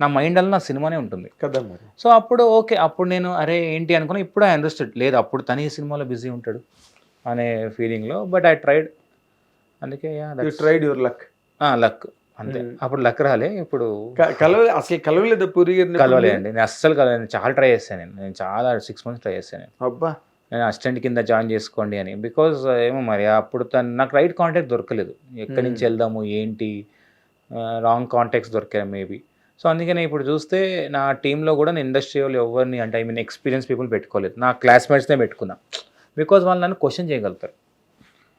నా మైండ్ అలా నా సినిమానే ఉంటుంది కదా మరి. సో అప్పుడు ఓకే, అప్పుడు నేను అరే ఏంటి అనుకున్నా. ఇప్పుడు ఐ అండర్స్టూడ్, లేదు అప్పుడు తన ఈ సినిమాలో బిజీ ఉంటాడు అనే ఫీలింగ్లో. బట్ ఐ ట్రైడ్, అందుకే ట్రైడ్ యువర్ లక్. అంతే. అప్పుడు లక్ రాలే. ఇప్పుడు అసలు కలవలేదు పూరి గారిని? కలవలే అండి, నేను అస్సలు కలవలేదు. చాలా ట్రై చేశాను నేను చాలా 6 months ట్రై చేశాను. అబ్బా, నేను అసిస్టెంట్ కింద జాయిన్ చేసుకోండి అని. బికాజ్ ఏమో మరి అప్పుడు నాకు రైట్ కాంటాక్ట్ దొరకలేదు, ఎక్కడి నుంచి వెళ్దాము ఏంటి, రాంగ్ కాంటాక్ట్స్ దొరికాయి మేబీ. సో అందుకని ఇప్పుడు చూస్తే నా టీంలో కూడా నేను ఇండస్ట్రీ వాళ్ళు ఎవరిని అంటే ఎక్స్పీరియన్స్ పీపుల్ పెట్టుకోలేదు, నా క్లాస్మేట్స్నే పెట్టుకున్నా. బికాజ్ వాళ్ళు నన్ను క్వశ్చన్ చేయగలుగుతారు,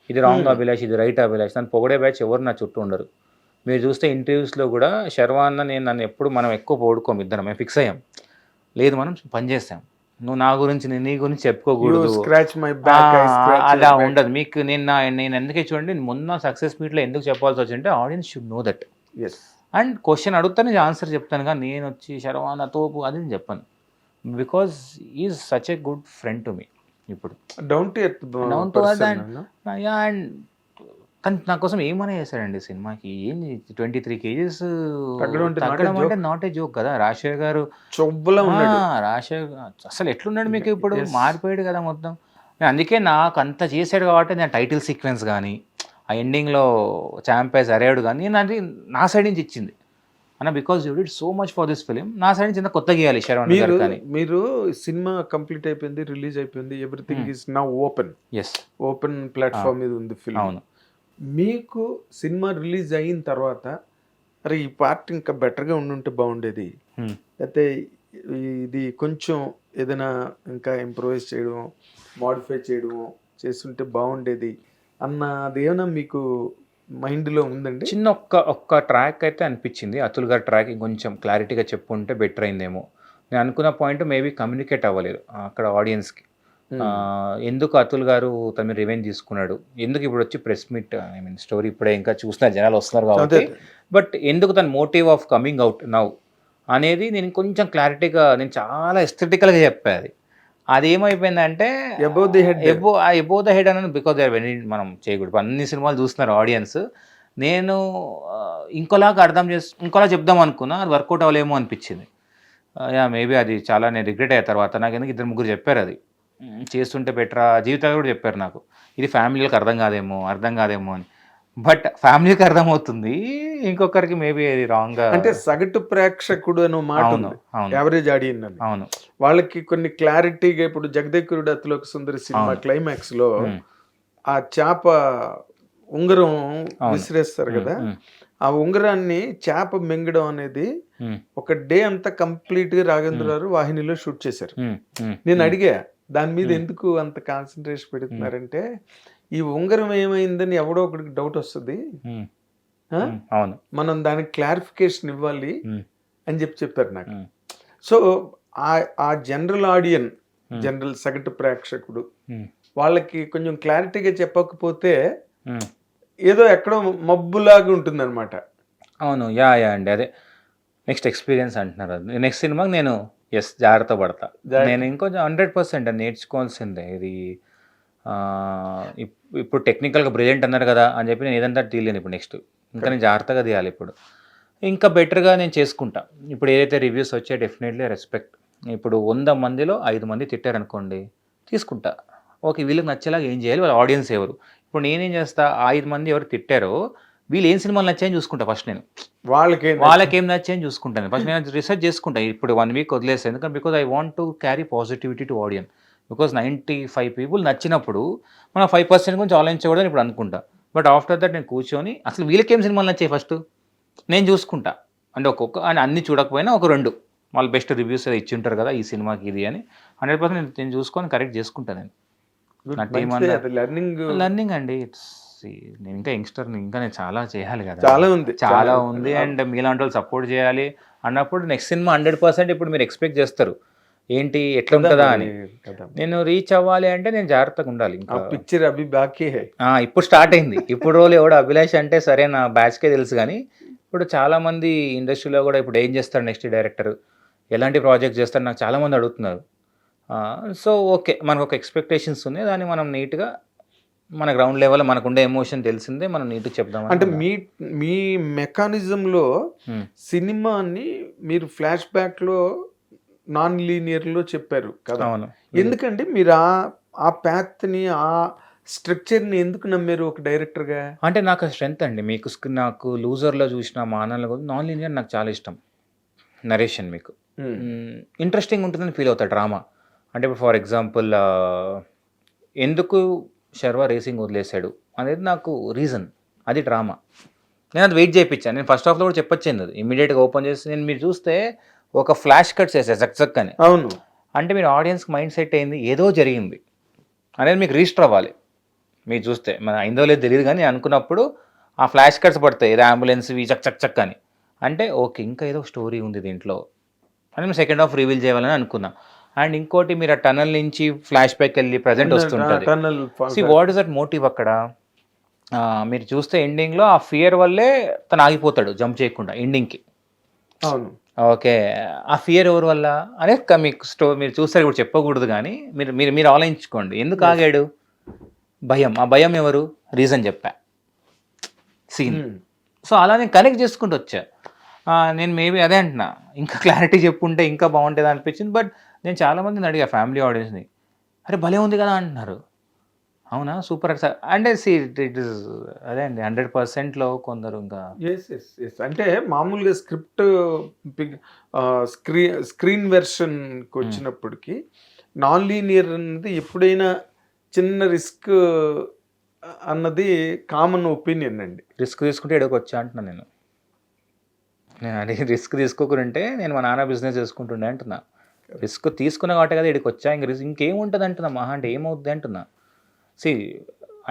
ఇది రాంగ్ అభిలాష్, ఇది రైట్ అభిలాష్. నన్ను పొగడే బ్యాచ్ ఎవరు నా చుట్టూ ఉండరు. మీరు చూస్తే ఇంటర్వ్యూస్లో కూడా శర్వాన్న నన్ను ఎప్పుడు మనం ఎక్కువ పొడుకోము, ఇద్దరం మేము ఫిక్స్ అయ్యాం. లేదు మనం పని చేస్తాం, నువ్వు నా గురించి నేను నీ గురించి చెప్పుకోకూడదు, స్క్రాచ్ మై బ్యాక్, అలా ఉండదు మీకు. నేను ఎందుకే చూడండి మొన్న సక్సెస్ మీట్లో ఎందుకు చెప్పాల్సి వచ్చింటే audience should know that. And question అడుగుతాను నేను ఆన్సర్ చెప్తాను, కానీ నేను వచ్చి శర్వాన తోపు అది నేను చెప్పాను. Because is such a good friend to me. ఇప్పుడు డౌన్ టు ఎర్త్ అండ్ కానీ నా కోసం ఏమనే చేశాడండి సినిమాకి. ఏంది 23 kgs తగ్గడం అంటే నాట్ ఏ జోక్ కదా. రాజశేఖర్ గారు రాజశేఖర్ అసలు ఎట్లున్నాడు మీకు ఇప్పుడు, మారిపోయాడు కదా మొత్తం. అందుకే నాకు అంత చేశాడు కాబట్టి నేను టైటిల్ సీక్వెన్స్ కానీ ఆ ఎండింగ్లో ఛాంపియన్స్ అరేవాడు కానీ అది నా సైడ్ నుంచి ఇచ్చింది అన్న. Because you did so much for this film, నా సైడ్ నుంచి కొత్త గీయాలి శరవణ్ గారు. కానీ మీరు సినిమా కంప్లీట్ అయిపోయింది, రిలీజ్ అయిపోయింది, everything is now open. Open platform మీద ఉంది ఫిల్మ్. అవును. మీకు సినిమా రిలీజ్ అయిన తర్వాత అరే ఈ పార్ట్ ఇంకా బెటర్గా ఉండుంటే బాగుండేది, అయితే ఇది కొంచెం ఏదైనా ఇంకా ఇంప్రూవైజ్ చేయడం, మాడిఫై చేయడం చేస్తుంటే బాగుండేది అన్నది ఏమైనా మీకు మైండ్లో ఉందండి? చిన్న ఒక్క ట్రాక్ అయితే అనిపించింది, అతుల్ గారి ట్రాక్ కొంచెం క్లారిటీగా చెప్పుంటే బెటర్ అయిందేమో. నేను అనుకున్న పాయింట్ మేబీ కమ్యూనికేట్ అవ్వలేదు అక్కడ ఆడియన్స్కి. ఎందుకు అతుల్ గారు తన రివెంజ్ తీసుకున్నాడు, ఎందుకు ఇప్పుడు వచ్చి press meet, I mean story ఇప్పుడే ఇంకా చూస్తున్నారు జనాలు వస్తున్నారు కాబట్టి, బట్ ఎందుకు తన motive of coming out now అనేది నేను కొంచెం క్లారిటీగా, నేను చాలా ఎస్థెటికల్గా చెప్పాది. అది ఏమైపోయిందంటే అబోవ్ ద హెడ్ అనేది, బికాజ్ మనం చేయకూడదు, అన్ని సినిమాలు చూస్తున్నారు ఆడియన్స్. నేను ఇంకోలాగా ఇంకోలా చెప్దాం అనుకున్నా, అది వర్కౌట్ అవ్వలేమో అనిపించింది. మేబీ అది చాలా నేను రిగ్రెట్ అయ్యా తర్వాత. నాకు ఎందుకు 2-3 చెప్పారు అది చేస్తుంటే బెటరా, జీవితాలు కూడా చెప్పారు నాకు, ఇది ఫ్యామిలీలకు అర్థం కాదేమో అని. బట్ ఫ్యామిలీకి అర్థమవుతుంది, ఇంకొకరికి మేబీ అది రాంగ్. అంటే సగటు ప్రేక్షకుడు అనే మాట ఉంది, యావరేజ్ ఆడియన్స్ అని. అవును, వాళ్ళకి కొన్ని క్లారిటీగా, ఇప్పుడు జగదేకురుడు అతిలోక సుందరి సినిమా క్లైమాక్స్ లో ఆ చేప ఉంగరం విసిరేస్తారు కదా, ఆ ఉంగరాన్ని చేప మింగడం అనేది ఒక డే అంతా కంప్లీట్ గా రాఘవేంద్రరావు వాహినిలో షూట్ చేశారు. నేను అడిగా దాని మీద ఎందుకు అంత కాన్సన్ట్రేషన్ పెడుతున్నారంటే, ఈ ఉంగరం ఏమైందని ఎవడో ఒకటికి డౌట్ వస్తుంది, మనం దానికి క్లారిఫికేషన్ ఇవ్వాలి అని చెప్పారు నాకు. సో ఆ జనరల్ ఆడియన్, జనరల్ సగటు ప్రేక్షకుడు వాళ్ళకి కొంచెం క్లారిటీగా చెప్పకపోతే ఏదో ఎక్కడో మబ్బులాగా ఉంటుంది అనమాట. అవును, అండి అదే నెక్స్ట్ ఎక్స్పీరియన్స్ అంటున్నారు. అది నెక్స్ట్ సినిమాకి నేను జాగ్రత్త పడతా. నేను ఇంకొంచెం 100% నేర్చుకోవాల్సిందే. ఇది ఇప్పుడు టెక్నికల్గా బ్రిలియంట్ అన్నారు కదా అని చెప్పి నేను ఏదంతా తీయలేను ఇప్పుడు. నెక్స్ట్ ఇంకా నేను జాగ్రత్తగా తీయాలి. ఇప్పుడు ఇంకా బెటర్గా నేను చేసుకుంటా. ఇప్పుడు ఏదైతే రివ్యూస్ వచ్చాయో డెఫినెట్లీ రెస్పెక్ట్. ఇప్పుడు 100 మందిలో 5 మంది తిట్టారనుకోండి, తీసుకుంటా. ఓకే, వీళ్ళకి నచ్చేలాగా ఏం చేయాలి, వాళ్ళ ఆడియన్స్ ఎవరు. ఇప్పుడు నేనేం చేస్తా, 5 మంది ఎవరు తిట్టారో వీళ్ళు ఏం సినిమాలు నచ్చాయని చూసుకుంటా ఫస్ట్. నేను వాళ్ళకేం నచ్చాయని చూసుకుంటాను ఫస్ట్. నేను రీసెర్చ్ చేసుకుంటా. ఇప్పుడు 1 వీక్ వదిలేస్తాను, ఎందుకంటే because I want to carry positivity to audience. Because 95 people నచ్చినప్పుడు మనం 5% గురించి ఆలోచించకూడదని ఇప్పుడు అనుకుంటా. బట్ ఆఫ్టర్ దట్ నేను కూర్చొని అసలు వీళ్ళకేం సినిమాలు నచ్చాయి ఫస్ట్ నేను చూసుకుంటా. అంటే అన్ని చూడకపోయినా ఒక 2 వాళ్ళు బెస్ట్ రివ్యూస్ ఇచ్చి ఉంటారు కదా ఈ సినిమాకి ఇది అని 100% నేను చూసుకొని కరెక్ట్ చేసుకుంటాను. నేను నా టీమ్ లెర్నింగ్ అండి. నేను ఇంకా యంగ్స్టర్ని, ఇంకా నేను చాలా చేయాలి కదా, చాలా ఉంది. అండ్ మీలాంటి వాళ్ళు సపోర్ట్ చేయాలి అన్నప్పుడు నెక్స్ట్ సినిమా 100% ఇప్పుడు మీరు ఎక్స్పెక్ట్ చేస్తారు ఏంటి ఎట్లా ఉంటుందా అని. నేను రీచ్ అవ్వాలి అంటే నేను జాగ్రత్తగా ఉండాలి. ఇంకా పిక్చర్ అభి బాకీ ఇప్పుడు స్టార్ట్ అయింది. ఇప్పుడు రోజు ఎవడు అభిలాష్ అంటే సరే నా బ్యాచ్కే తెలుసు, కానీ ఇప్పుడు చాలామంది ఇండస్ట్రీలో కూడా ఇప్పుడు ఏం చేస్తారు నెక్స్ట్ డైరెక్టర్, ఎలాంటి ప్రాజెక్ట్ చేస్తారు నాకు చాలామంది అడుగుతున్నారు. సో ఓకే, మనకు ఒక ఎక్స్పెక్టేషన్స్ ఉన్నాయి, దాన్ని మనం నీట్గా మన గ్రౌండ్ లెవెల్ మనకు ఉండే ఎమోషన్ తెలిసిందే మనం నీట్గా చెప్దాం. అంటే మీ మెకానిజంలో సినిమాని మీరు ఫ్లాష్ బ్యాక్లో నాన్ లీనియర్లో చెప్పారు కదా. ఎందుకంటే మీరు ఆ ప్యాత్ని, ఆ స్ట్రక్చర్ని ఎందుకు నమ్మారు ఒక డైరెక్టర్గా? అంటే నాకు స్ట్రెంత్ అండి. నాకు లూజర్లో చూసిన మానాలు నాన్ లీనియర్ నాకు చాలా ఇష్టం. నరేషన్ మీకు ఇంట్రెస్టింగ్ ఉంటుందని ఫీల్ అవుతా డ్రామా. అంటే ఇప్పుడు ఫర్ ఎగ్జాంపుల్ ఎందుకు శర్వా రేసింగ్ వదిలేశాడు అనేది నాకు రీజన్, అది డ్రామా. నేను అది వెయిట్ చేయించాను. నేను ఫస్ట్ హాఫ్లో కూడా చెప్పొచ్చింది, అది ఇమీడియట్గా ఓపెన్ చేసి నేను మీరు చూస్తే ఒక ఫ్లాష్ కట్స్ వేసా చక్ అని. అవును, అంటే మీరు ఆడియన్స్కి మైండ్ సెట్ అయింది ఏదో జరిగింది అనేది మీకు రిజిస్టర్ అవ్వాలి. మీరు చూస్తే మన అయిందో లేదో తెలియదు, కానీ అనుకున్నప్పుడు ఆ ఫ్లాష్ కట్స్ పడతాయి, ఏదో అంబులెన్స్వి చక్ అని. అంటే ఓకే, ఇంకా ఏదో స్టోరీ ఉంది దీంట్లో అని మేము సెకండ్ హాఫ్ రివీల్ చేయాలని అనుకున్నా. అండ్ ఇంకోటి మీరు ఆ టనల్ నుంచి ఫ్లాష్ బ్యాక్ వెళ్ళి ప్రజెంట్ వస్తుంటుంది. Tunnel see what is that motive అక్కడ? మీరు చూస్తే ఎండింగ్లో ఆ ఫియర్ వల్లే తను ఆగిపోతాడు జంప్ చేయకుండా ఎండింగ్కి. అవును. ఓకే, ఆ ఫియర్ ఎవరి వల్ల అనే మీకు మీరు చూస్తారు ఇప్పుడు చెప్పకూడదు, కానీ మీరు మీరు మీరు ఆలోచించుకోండి ఎందుకు ఆగాడు. భయం. ఆ భయం ఎవరు? రీజన్ చెప్పా, సీన్. సో అలా నేను కనెక్ట్ చేసుకుంటూ వచ్చా. నేను మేబీ అదే అంటున్నా, ఇంకా క్లారిటీ చెప్పుంటే ఇంకా బాగుంటుంది అనిపించింది. బట్ నేను చాలామందిని అడిగా ఫ్యామిలీ ఆడియన్స్ని, అరే భలే ఉంది కదా అంటున్నారు. అవునా, సూపర్ సార్ అంటే ఇట్ ఇస్ అదే అండి 100%లో కొందరు ఇంకా అంటే మామూలుగా స్క్రిప్ట్ స్క్రీన్ వెర్షన్కి వచ్చినప్పటికి నాన్ లీనియర్ అనేది ఎప్పుడైనా చిన్న రిస్క్ అన్నది కామన్ ఒపీనియన్ అండి. రిస్క్ తీసుకుంటే ఎడకి వచ్చా అంటున్నా నేను అది రిస్క్ తీసుకోకుంటే నేను మా నాన్న బిజినెస్ చేసుకుంటుండే అంటున్నా. రిస్క్ తీసుకున్న కాబట్టి కదా ఇక్కడికి వచ్చా. ఇంక రిస్క్ ఇంకేముంటుంది అంటున్నా, మహా అంటే ఏమవుద్ది అంటున్నా. సి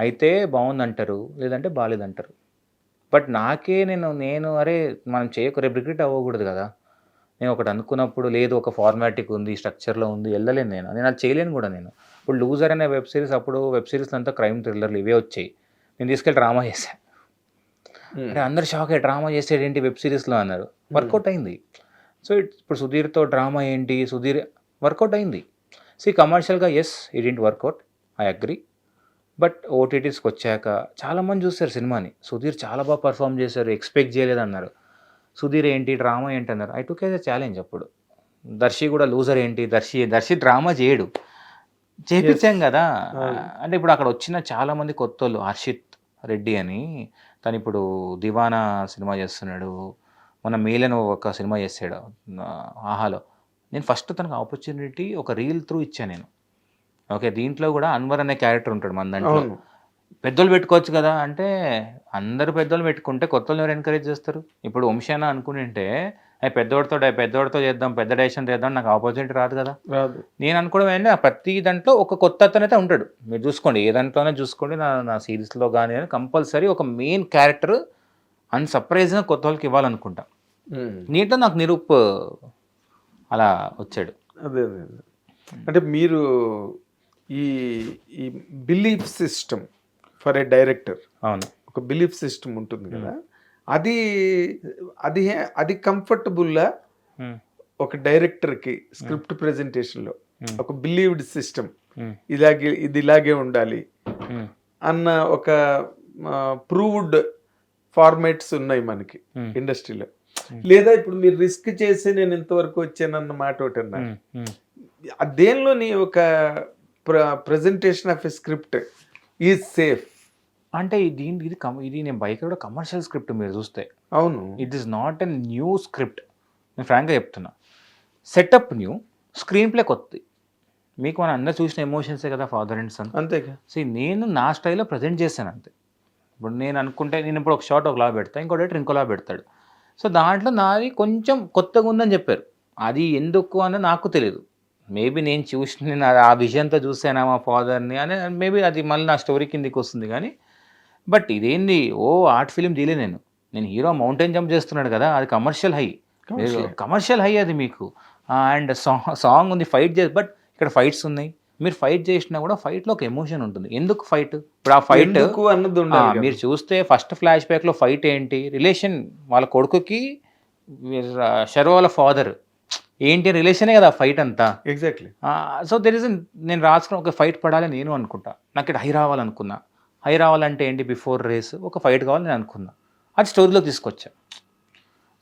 అయితే బాగుందంటారు, లేదంటే బాగాలేదంటారు. బట్ నాకే నేను అరే మనం రేపు రిగ్రెట్ అవ్వకూడదు కదా. నేను ఒకటి అనుకున్నప్పుడు లేదు ఒక ఫార్మాటిక్ ఉంది, స్ట్రక్చర్లో ఉంది, వెళ్ళలేను నేను అది చేయలేను కూడా. నేను ఇప్పుడు లూజర్ అనే వెబ్ సిరీస్, అప్పుడు వెబ్ సిరీస్లో అంతా క్రైమ్ థ్రిల్లర్లు ఇవే వచ్చాయి. నేను తీసుకెళ్ళి డ్రామా చేశాను. అంటే అందరు షాక్ అయ్యి డ్రామా చేసేటేంటి వెబ్ సిరీస్లో అన్నారు. వర్కౌట్ అయింది. సో ఇప్పుడు సుధీర్తో డ్రామా ఏంటి, సుధీర్ వర్కౌట్ అయింది. కమర్షియల్గా yes it didn't work out, I agree. But ఓటీటీస్కి వచ్చాక చాలామంది చూస్తారు సినిమాని, సుధీర్ చాలా బాగా పర్ఫామ్ చేశారు, ఎక్స్పెక్ట్ చేయలేదు అన్నారు. సుధీర్ ఏంటి డ్రామా ఏంటి అన్నారు. I took as a challenge. అప్పుడు దర్శి కూడా లూజర్ ఏంటి, దర్శి డ్రామా చేయడు, చేపించాం కదా. అంటే ఇప్పుడు అక్కడ వచ్చిన చాలామంది కొత్త వాళ్ళు, హర్షిత్ రెడ్డి అని తను ఇప్పుడు దివానా సినిమా చేస్తున్నాడు, మన మేలను ఒక సినిమా చేసాడు ఆహాలో. నేను ఫస్ట్ తనకు ఆపర్చునిటీ ఒక రీల్ త్రూ ఇచ్చాను నేను. ఓకే, దీంట్లో కూడా అన్వర్ అనే క్యారెక్టర్ ఉంటాడు మన దాంట్లో. పెద్దోళ్ళు పెట్టుకోవచ్చు కదా అంటే అందరు పెద్దోళ్ళు పెట్టుకుంటే కొత్త వాళ్ళు ఎవరు ఎంకరేజ్ చేస్తారు. ఇప్పుడు వంశాన అనుకుంటే పెద్దోడితో చేద్దాం, పెద్ద డైరెక్షన్ చేద్దాం, నాకు ఆపర్చునిటీ రాదు కదా. నేను అనుకోవడం ఏంటంటే ప్రతి దాంట్లో ఒక కొత్త అతను అయితే ఉంటాడు. మీరు చూసుకోండి, ఏ దాంట్లోనే చూసుకోండి, నా సిరీస్లో కానీ కంపల్సరీ ఒక మెయిన్ క్యారెక్టర్ అన్సర్ప్రైజ్గా కొత్త వాళ్ళకి ఇవ్వాలనుకుంటా. నీట్లో నాకు నిరూప్ అలా వచ్చాడు. అదే అంటే మీరు ఈ belief system for a director, అవును, ఒక బిలీఫ్ సిస్టమ్ ఉంటుంది కదా, అది అది అది కంఫర్టబుల్లా ఒక డైరెక్టర్కి స్క్రిప్ట్ ప్రెజెంటేషన్లో ఒక బిలీవ్డ్ సిస్టమ్ ఇది ఇలాగే ఉండాలి అన్న ఒక ప్రూవ్డ్ ఫార్మాట్స్ ఉన్నాయి మనకి ఇండస్ట్రీలో. లేదా ఇప్పుడు మీరు రిస్క్ చేసి నేను ఇంతవరకు వచ్చానన్న మాట ఒకటి అన్నా, దేనిలోని ఒక presentation of a script is safe అంటే ఇది నేను బైక్ కూడా కమర్షియల్ స్క్రిప్ట్ మీరు చూస్తే. అవును, it is not a new script. నేను ఫ్రాంక్గా చెప్తున్నా, సెటప్ న్యూ, స్క్రీన్ ప్లే కొత్తది. మీకు మనం అందరూ చూసిన ఎమోషన్సే కదా ఫాదర్ అండ్ సన్. అంతేగా. నేను నా స్టైల్లో ప్రజెంట్ చేశాను అంతే. ఇప్పుడు నేను అనుకుంటే నేను ఇప్పుడు ఒక షాట్ ఒకలా పెడతాను, ఇంకో డైరెక్టర్ ఇంకోలా పెడతాడు. సో దాంట్లో నాది కొంచెం కొత్తగా ఉందని చెప్పారు. అది ఎందుకు అని నాకు తెలియదు. మేబీ నేను చూసిన ఆ విజన్తో చూసాను మా ఫాదర్ని అని, మేబీ అది మళ్ళీ నా స్టోరీ కిందకి వస్తుంది. కానీ బట్ ఇదేంది ఆర్ట్ ఫిలిం తీయలే నేను హీరో మౌంటైన్ జంప్ చేస్తున్నాడు కదా, అది కమర్షియల్ హై అది మీకు. అండ్ సాంగ్ ఉంది, ఫైట్ చేసి, బట్ ఇక్కడ ఫైట్స్ ఉన్నాయి. మీరు ఫైట్ చేసినా కూడా ఫైట్లో ఒక ఎమోషన్ ఉంటుంది. ఎందుకు ఫైట్? ఇప్పుడు ఆ ఫైట్ అన్నది మీరు చూస్తే ఫస్ట్ ఫ్లాష్ బ్యాక్లో ఫైట్ ఏంటి, రిలేషన్ వాళ్ళ కొడుకుకి శర్వ వాళ్ళ ఫాదర్ ఏంటి రిలేషనే కదా ఫైట్ అంతా. ఎగ్జాక్ట్లీ. సో నేను రాసుకున్న ఒక ఫైట్ పడాలి నేను అనుకుంటా. నాకు ఇక్కడ హై రావాలనుకున్నా. హై రావాలంటే ఏంటి, బిఫోర్ రేస్ ఒక ఫైట్ కావాలి నేను అనుకున్నా, అది స్టోరీలో తీసుకొచ్చా.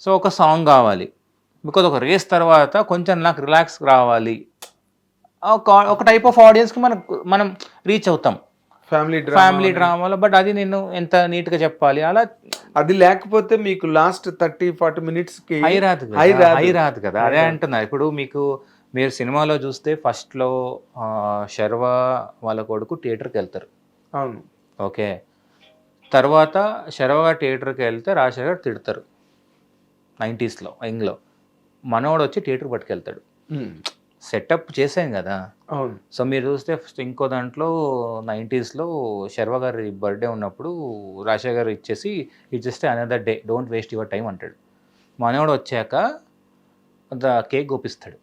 సో ఒక సాంగ్ కావాలి, బికాజ్ ఒక రేస్ తర్వాత కొంచెం నాకు రిలాక్స్ రావాలి, ఒక టైప్ ఆఫ్ ఆడియన్స్కి మనం రీచ్ అవుతాం ఫ్యామిలీ డ్రామాలో. బట్ అది నేను ఎంత నీట్గా చెప్పాలి, అలా అది లేకపోతే మీకు లాస్ట్ 30-40 మినిట్స్కి హై రాదు కదా. అదే అంటున్నా. ఇప్పుడు మీరు సినిమాలో చూస్తే ఫస్ట్లో శర్వ వాళ్ళ కొడుకు థియేటర్కి వెళ్తారు. అవును, ఓకే. తర్వాత శర్వ థియేటర్కి వెళ్తే రాజశేఖర్ గారు తిడతారు 90sలో ఇంగ్లో. మనోడు వచ్చి థియేటర్కి పట్టుకెళ్తాడు. సెటప్ చేసాం కదా. అవును. సో మీరు చూస్తే ఇంకో దాంట్లో 90sలో శర్వ గారి బర్త్డే ఉన్నప్పుడు రాజశేఖర్ గారు ఇచ్చేసి it just another day, don't waste your time అంటాడు. మనోడు వచ్చాక కేక్ గోపిస్తాడు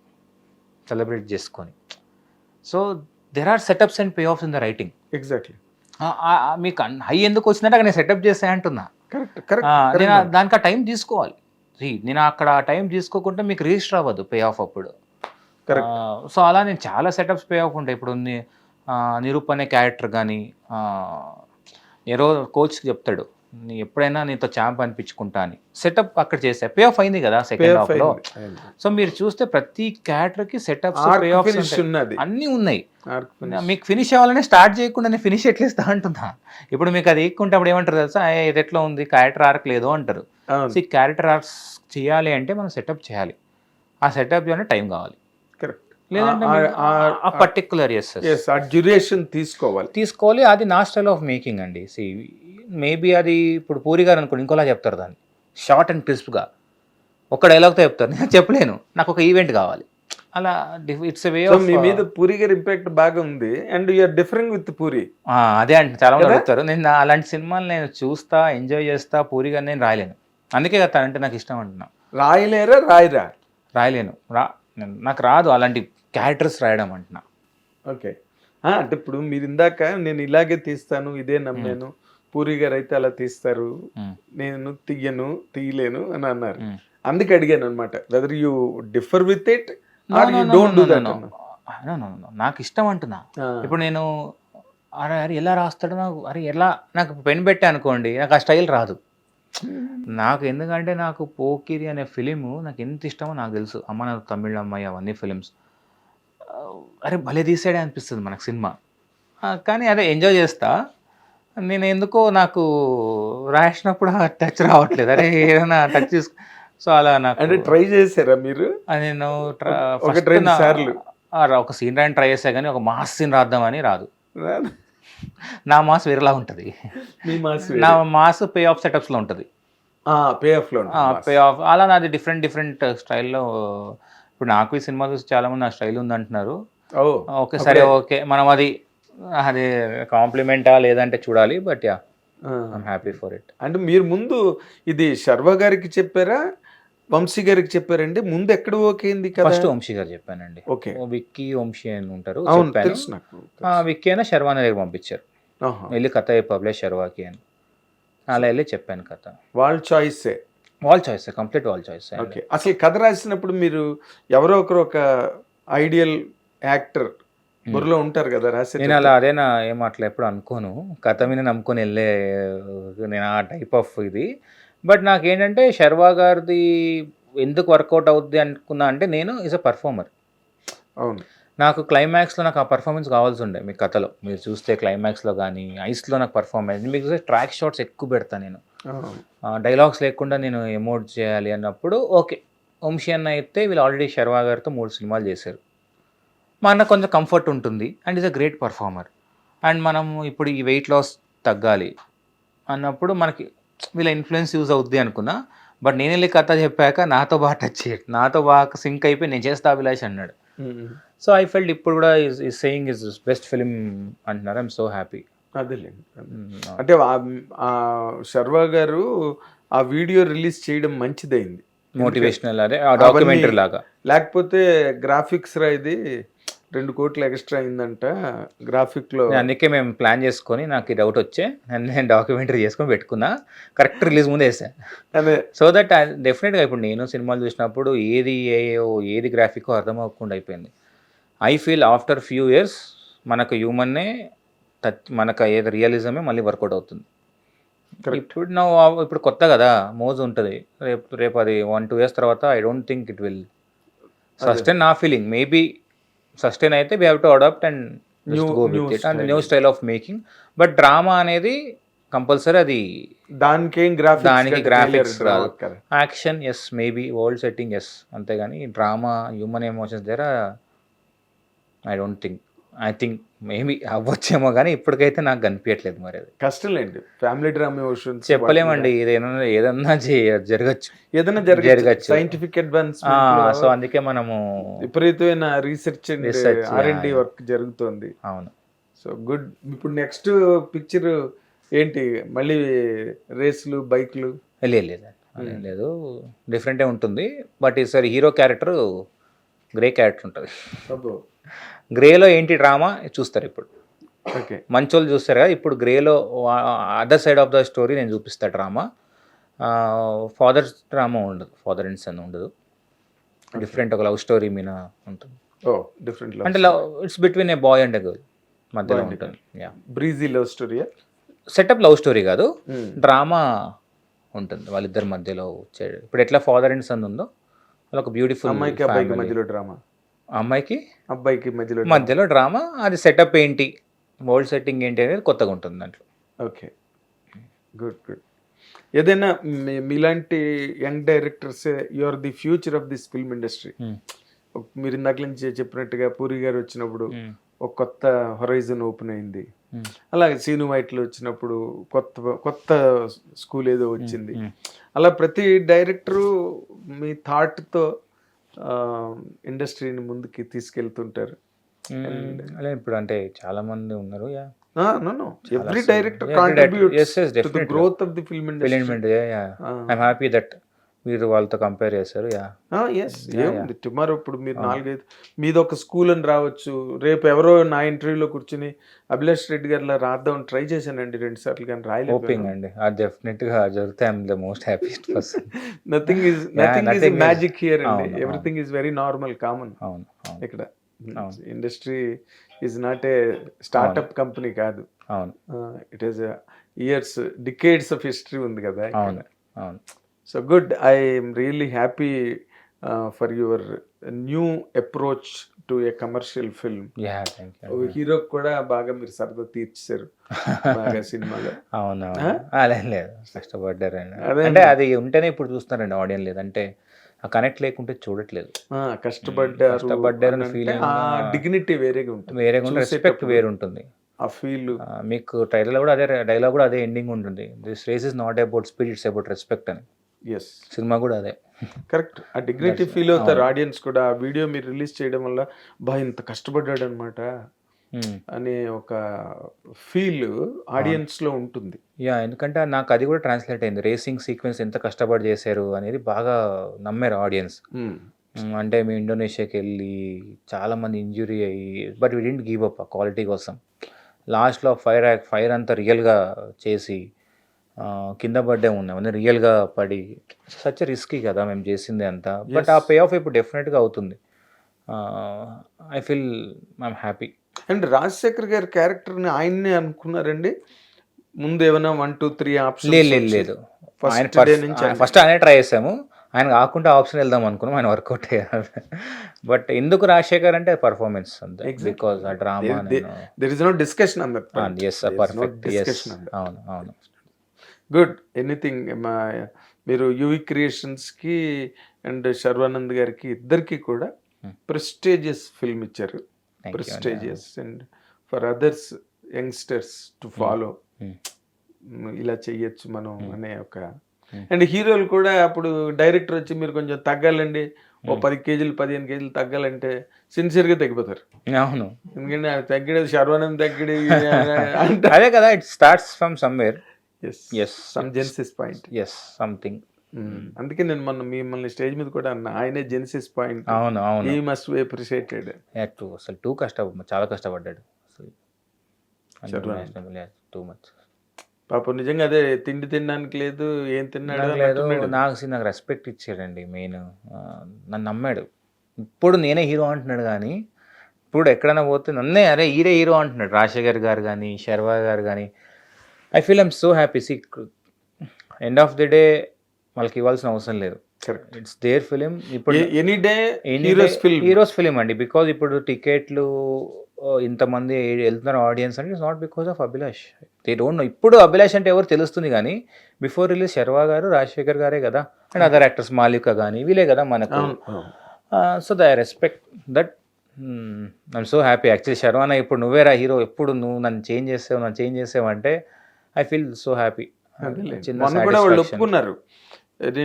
సెలబ్రేట్ చేసుకొని. So there are setups and payoffs in the writing. Exactly. మీకు హై ఎందుకు వచ్చిందంటే అక్కడ నేను సెటప్ చేసా అంటున్నా. కరెక్ట్ నేను దానికి ఆ టైం తీసుకోవాలి. నేను అక్కడ ఆ టైం తీసుకోకుండా మీకు రిజిస్టర్ అవ్వదు పే ఆఫ్ అప్పుడు. సో అలా నేను చాలా సెటప్స్ పే ఆఫ్ ఉంటాయి. ఇప్పుడు నిరూప్ అనే క్యారెక్టర్ కానీ ఏరో కోచ్ చెప్తాడు ఎప్పుడైనా నీతో ఛాంప్ అనిపించుకుంటా అని, సెటప్ అక్కడ చేసా, పే ఆఫ్ అయింది కదా సెకండ్ హాఫ్ లో. సో మీరు చూస్తే ప్రతి క్యారెక్టర్ కి సెటప్స్ పే ఆఫ్స్ అన్నీ ఉన్నాయి. మీకు ఫినిష్ అవ్వాలని స్టార్ట్ చేయకుండా నేను ఫినిష్ ఎట్లేస్తా అంటున్నా. ఇప్పుడు మీకు అది ఎక్కుంటే అప్పుడు ఏమంటారు తెలుసా, ఇది ఎట్లా ఉంది క్యారెక్టర్ ఆర్క్ లేదు అంటారు. సో ఈ క్యారెక్టర్ ఆర్క్స్ చేయాలి అంటే మనం సెటప్ చేయాలి. ఆ సెటప్ చేయాలంటే టైం కావాలి. లేదంటే ఆ పర్టికులర్ డ్యూరేషన్ తీసుకోవాలి. అది నా స్టైల్ ఆఫ్ మేకింగ్ అండి. మేబీ అది ఇప్పుడు పూరి గారు అనుకోండి ఇంకోలా చెప్తారు దాన్ని, షార్ట్ అండ్ క్రిస్ప్గా ఒక డైలాగ్తో చెప్తారు. నేను చెప్పలేను, నాకు ఒక ఈవెంట్ కావాలి. అలా ఇట్స్ వే ఆఫ్. మీ మీద పూరి గారి ఇంపాక్ట్ బాగా ఉంది and you are different with Puri. అదే అంటే చాలా మంది అడుగుతారు. నేను అలాంటి సినిమాలు నేను చూస్తా, ఎంజాయ్ చేస్తా. పూరి గారిని నేను రాయలేను, అందుకే కదా అంటే నాకు ఇష్టం అంటున్నా. రాయలేను, నాకు రాదు అలాంటి క్యారెక్టర్స్ రాయడం అంటున్నా. ఓకే, అంటే ఇప్పుడు మీరు ఇందాక నేను ఇలాగే తీస్తాను ఇదే నమ్మాను, పూరి గారు అయితే అలా తీస్తారు, నేను తీయలేను అని అన్నారు. అందుకే అడిగాను అనమాట, whether you differ with it or you don't do that. నాకు ఇష్టం అంటున్నా. ఇప్పుడు నేను అరే ఎలా రాస్తాడు నాకు, ఎలా నాకు పెన్ పెట్టా అనుకోండి, నాకు ఆ స్టైల్ రాదు. నాకు ఎందుకంటే నాకు పోకిరి అనే ఫిలిము నాకు ఎంత ఇష్టమో నాకు తెలుసు. అమ్మ నాకు తమిళ అమ్మాయి అవన్నీ ఫిలిమ్స్ అరే భలే తీసాడే అనిపిస్తుంది మనకు సినిమా. కానీ అదే ఎంజాయ్ చేస్తా నేను. ఎందుకో నాకు రాసినప్పుడు టచ్ రావట్లేదు. అరే ఏదైనా టచ్ చేసుకో. సో అలా నాకు అంటే ట్రై చేశారా మీరు? నేను ఒక సీన్ రాయని ట్రై చేసా కానీ ఒక మాస్ సీన్ రాద్దామని రాదు. నా మాస్ వేరేలా ఉంటుంది. నా మాస్ పే ఆఫ్ సెటప్స్ లో ఉంటుంది. పే ఆఫ్ అలా నాది డిఫరెంట్ స్టైల్లో. ఇప్పుడు నాకు ఈ సినిమా చూసి చాలా మంది నా స్టైల్ ఉంది అంటున్నారు. ఓకే సరే, ఓకే మనం అది కాంప్లిమెంటా లేదంటే చూడాలి. But yeah I'm happy for it. అంటే మీరు ముందు ఇది శర్వ గారికి చెప్పారా, వంశీ గారికి చెప్పారండి? ముందు ఎక్కడ ఓకే అయింది? ఫస్ట్ వంశీ గారు చెప్పానండి. ఓకే, విక్కీ వంశీ అని ఉంటారు, విక్కీ అయినా శర్వాని దగ్గర పంపించారు. వెళ్ళి కథ పబ్లిష్ శర్వాకి అని అలా వెళ్ళి చెప్పాను కథ. వాళ్ళ చాయిస్ కంప్లీట్ వాళ్ళ చాయిస్. ఓకే, అసలు కథ రాసినప్పుడు మీరు ఎవరో ఒకరు ఒక ఐడియల్ యాక్టర్ బుర్రలో ఉంటారు కదా రాసి? నేను అలా అదేనా ఏం అట్లా ఎప్పుడు అనుకోను, కథ మీద నమ్ముకొని వెళ్ళే నేను ఆ టైప్ ఆఫ్ ఇది. బట్ నాకేంటంటే శర్వా గారిది ఎందుకు వర్కౌట్ అవుద్ది అనుకున్నా అంటే, నేను ఈజ్ అ పర్ఫార్మర్. అవును, నాకు క్లైమాక్స్లో నాకు ఆ పర్ఫార్మెన్స్ కావాల్సి ఉండే. మీ కథలో మీరు చూస్తే క్లైమాక్స్లో కానీ ఐస్లో నాకు పర్ఫార్మెన్స్, మీకు చూస్తే ట్రాక్ షాట్స్ ఎక్కువ పెడతాను నేను. డైలాగ్స్ లేకుండా నేను ఎమోట్ చేయాలి అన్నప్పుడు ఓకే. వంశీ అన్న అయితే వీళ్ళు ఆల్రెడీ శర్వా గారితో 3 సినిమాలు చేశారు. మా అన్న కొంచెం కంఫర్ట్ ఉంటుంది and is a great performer. And మనం ఇప్పుడు ఈ వెయిట్ లాస్ తగ్గాలి అన్నప్పుడు మనకి వీళ్ళ ఇన్ఫ్లుయెన్స్ యూజ్ అవుద్ది అనుకున్నా. బట్ నేను వెళ్ళి కథ చెప్పాక నాతో బాగా టచ్ చేయడు, నాతో బాగా సింక్ అయిపోయి నేను చేస్తా అభిలాష్ అన్నాడు. సో ఐ ఫెల్ట్ ఇప్పుడు కూడా is saying is best film అంటున్నారు. I'm so happy. అదేలేండి, అంటే శర్వా గారు ఆ వీడియో రిలీజ్ చేయడం మంచిదైంది, మోటివేషనల్ అదే డాక్యుమెంటరీ లాగా. లేకపోతే గ్రాఫిక్స్ రా ఇది 2 కోట్లు ఎక్స్ట్రా అయిందంట గ్రాఫిక్ లో. అందుకే మేము ప్లాన్ చేసుకొని నాకు ఈ డౌట్ వచ్చే నేను డాక్యుమెంటరీ చేసుకొని పెట్టుకున్నా, కరెక్ట్ రిలీజ్ ముందే వేసాను. అదే, సో దట్ డెఫినెట్గా ఇప్పుడు నేను సినిమాలు చూసినప్పుడు ఏది గ్రాఫిక్ అర్థం అవ్వకుండా అయిపోయింది. I feel after few years మనకు హ్యూమన్నే మనకు ఏది రియలిజమే మళ్ళీ వర్కౌట్ అవుతుంది. ఇప్పుడు కొత్త కదా మోజు ఉంటుంది. రేపు అది 1-2 years తర్వాత I don't think it will sustain. నా ఫీలింగ్ మేబీ సస్టైన్ అయితే we have to adapt and go with it and new style of making. But drama అనేది కంపల్సరీ, అది దానికి గ్రాఫిక్స్ రాదు. Action yes, maybe world setting yes, అంతేగాని drama human emotions దగ్గర I think maybe అవ్వచ్చేమో కానీ ఇప్పటికైతే నాకు కనిపించట్లేదు. మరి అది కష్టంలేండి, ఫ్యామిలీ డ్రామా ఎమోషన్స్ చెప్పలేమండి. ఏదన్నా జరగచ్చు, సైంటిఫిక్ అడ్వాన్స్. సో అందుకే మనము విపరీతమైన రీసెర్చ్ R&D వర్క్ జరుగుతుంది. అవును. So good. ఇప్పుడు నెక్స్ట్ పిక్చర్ ఏంటి? మళ్ళీ రేసులు, బైక్లు? లేదు అదేం లేదు, డిఫరెంటే ఉంటుంది. బట్ ఈసారి హీరో క్యారెక్టర్ గ్రే క్యారెక్టర్ ఉంటుంది. గ్రేలో ఏంటి డ్రామా చూస్తారు ఇప్పుడు. ఓకే, మంచోళ్ళు చూస్తారు కదా, ఇప్పుడు గ్రేలో other side of the story నేను చూపిస్తా డ్రామా. ఫాదర్ డ్రామా ఉండదు, ఫాదర్ అండ్ సన్ ఉండదు, డిఫరెంట్ ఒక లవ్ స్టోరీ మీద ఉంటుంది. ఓ డిఫరెంట్ అంటే love it's between a boy and a girl మధ్యలో ఉంటుంది. యా, బ్రీజీ లవ్ స్టోరీయా? సెటప్ లవ్ స్టోరీ కాదు, డ్రామా ఉంటుంది వాళ్ళిద్దరి మధ్యలో వచ్చేది. ఇప్పుడు ఎట్లా ఫాదర్ అండ్ సన్ ఉందో అలా ఒక బ్యూటిఫుల్ అమ్మాయికి అబ్బాయికి మధ్యలో డ్రామా, అమ్మాయికి అబ్బాయికి మధ్యలో డ్రామా. అది సెటప్ ఏంటి, వరల్డ్ సెట్టింగ్ ఏంటి అనేది కొత్తగా ఉంటుంది దాంట్లో. Okay, good good. ఏదైనా మీలాంటి young directors, you are the future of this film industry. మీరు ఇందాక నుంచి చెప్పినట్టుగా పూరి గారు వచ్చినప్పుడు ఒక కొత్త హొరైజన్ ఓపెన్ అయింది. అలాగే సీను వైట్లు వచ్చినప్పుడు కొత్త స్కూల్ ఏదో వచ్చింది. అలా ప్రతి డైరెక్టరు మీ థాట్తో ఇండస్ట్రీని ముందుకి తీసుకెళ్తుంటారు. అలా ఇప్పుడు అంటే చాలా మంది ఉన్నారు. Yeah, every director contributes to the growth of the film industry. I'm happy that మీరు వాళ్ళతో కంపేర్ చేస్తారు. యా, ఏముంది టుమారో ఇప్పుడు మీరు 4-5 మీది ఒక స్కూల్ అని రావచ్చు. రేపు ఎవరో నా ఇంటర్వ్యూలో కూర్చుని అభిలాష్ రెడ్డి గారిలా రాద్దాం ట్రై చేశానండి 2 సార్లు, కానీ రాయలేదు. హోపింగ్ అండి, అది డెఫినెట్ గా జరిగితే I'm the most happiest person. Nothing is magic here అండి, everything is very normal, common. అవును, ఇక్కడ industry is not a startup company కాదు. అవును, it is years, decades of history ఉంది కదా. అవును, అవును. So good, I'm really happy for your new approach to a commercial film. Hero కూడా బాగా మీరు సరదా తీర్చారు బాగా సినిమాలో. అవును, అలా లేదు, కష్టపడ్డారు. అంటే అది ఉంటేనే ఇప్పుడు చూస్తున్నారండి ఆడియన్స్, లేదంటే ఆ కనెక్ట్ లేకుంటే చూడట్లేదు. కష్టపడ్డారు ఫీలింగ్, డిగ్నిటీ వేరేగా ఉంటుంది, రెస్పెక్ట్ వేరు ఉంటుంది. ఆ ఫీల్ మీకు ట్రైలర్ కూడా అదే డైలాగ్ కూడా అదే ఎండింగ్ ఉంటుంది, this race is not about speed, it's about respect అని. ఎస్, సినిమా కూడా అదే కరెక్ట్. ఆ డిగ్నిటీ ఫీల్ అవుతారు ఆడియన్స్ కూడా. ఆ వీడియో మీరు రిలీజ్ చేయడం వల్ల బా ఇంత కష్టపడ్డాడు అనమాట అనే ఒక ఫీల్ ఆడియన్స్ లో ఉంటుంది. యా, ఎందుకంటే నాకు అది కూడా ట్రాన్స్లేట్ అయింది. రేసింగ్ సీక్వెన్స్ ఎంత కష్టపడి చేశారు అనేది బాగా నమ్మారు ఆడియన్స్. అంటే మేము ఇండోనేషియాకి వెళ్ళి చాలా మంది ఇంజురీ అయ్యి, but we didn't give up ఆ క్వాలిటీ కోసం. లాస్ట్లో ఫైర్ అంతా రియల్గా చేసి కింద పడ్డే ఉన్నాయి, అవన్నీ రియల్గా పడి, సచ్ రిస్కీ కదా మేము చేసింది అంతా. బట్ ఆ పే ఆఫ్ ఇప్పుడు డెఫినెట్గా అవుతుంది. I feel I'm happy. And Rajasekhar గారి క్యారెక్టర్ని ఆయన్నే అనుకున్నారండి ముందు? ఏమైనా 1, 2, 3 ఆప్షన్? లేదు, ఫస్ట్ ఆయనే ట్రై చేసాము. ఆయన కాకుండా ఆప్షన్ వెళ్దాం అనుకున్నాం, ఆయన వర్కౌట్ అయ్యారు. బట్ ఎందుకు రాజశేఖర్ అంటే పర్ఫార్మెన్స్ అంతే, బికాజ్ ఆ drama. There is no discussion on that. yes, perfect. yes, అవును, అవును. గుడ్. ఎనీథింగ్ మీరు యూవి క్రియేషన్స్కి అండ్ శర్వానంద్ గారికి ఇద్దరికి కూడా ప్రెస్టీజియస్ ఫిల్మ్ ఇచ్చారు. Prestigious and for others youngsters to follow, ఇలా చెయ్యొచ్చు మనం అనే ఒక. అండ్ హీరోలు కూడా అప్పుడు డైరెక్టర్ వచ్చి మీరు కొంచెం తగ్గాలండి, ఓ 10 కేజీలు 15 కేజీలు తగ్గాలంటే సిన్సియర్గా తగ్గిపోతారు. అవును, ఎందుకంటే తగ్గడేది శర్వానంద్ తగ్గడి అదే కదా, it starts from somewhere. Some జెన్సిస్ point, something. అందుకే నేను మిమ్మల్ని స్టేజ్ మీద కూడా అన్నా, ఆయనే జెన్సిస్ పాయింట్. అవును, అవును. He must be appreciated. అసలు చాలా కష్టపడ్డాడు టూ మచ్. పాపం నిజంగా అదే, తిండి తినడానికి లేదు, ఏం తిన్నాడు. నాకు రెస్పెక్ట్ ఇచ్చాడండి. మెయిన్ నన్ను నమ్మాడు. ఇప్పుడు నేనే హీరో అంటున్నాడు, కానీ ఇప్పుడు ఎక్కడైనా పోతే నన్నే అరే ఈరే హీరో అంటున్నాడు. రాజశేఖర్ గారు కానీ, శర్వా గారు కానీ. I feel I'm so happy. End of the day వాళ్ళకి ఇవ్వాల్సిన అవసరం లేదు, ఇట్స్ దేర్ ఫిలిం. ఇప్పుడు ఎనీ డే హీరోస్ ఫిలిం అండి. బికాజ్ ఇప్పుడు టికెట్లు ఇంతమంది వెళ్తున్నారు ఆడియన్స్ అంటే it's not because of Abhilash. They don't know. ఇప్పుడు అభిలాష్ అంటే ఎవరు తెలుస్తుంది, కానీ బిఫోర్ రిలీజ్ శర్వా గారు, రాజశేఖర్ గారే కదా, అండ్ అదర్ యాక్టర్స్ మాలిక కానీ వీలే కదా మనకు. So the respect that. I'm so happy. Actually శర్వానా ఇప్పుడు నువ్వేరా హీరో, ఎప్పుడు నువ్వు నన్ను చేంజ్ చేసావు అంటే ఐ ఫీల్ సో హ్యాపీ. కూడా వాళ్ళు ఒప్పుకున్నారు.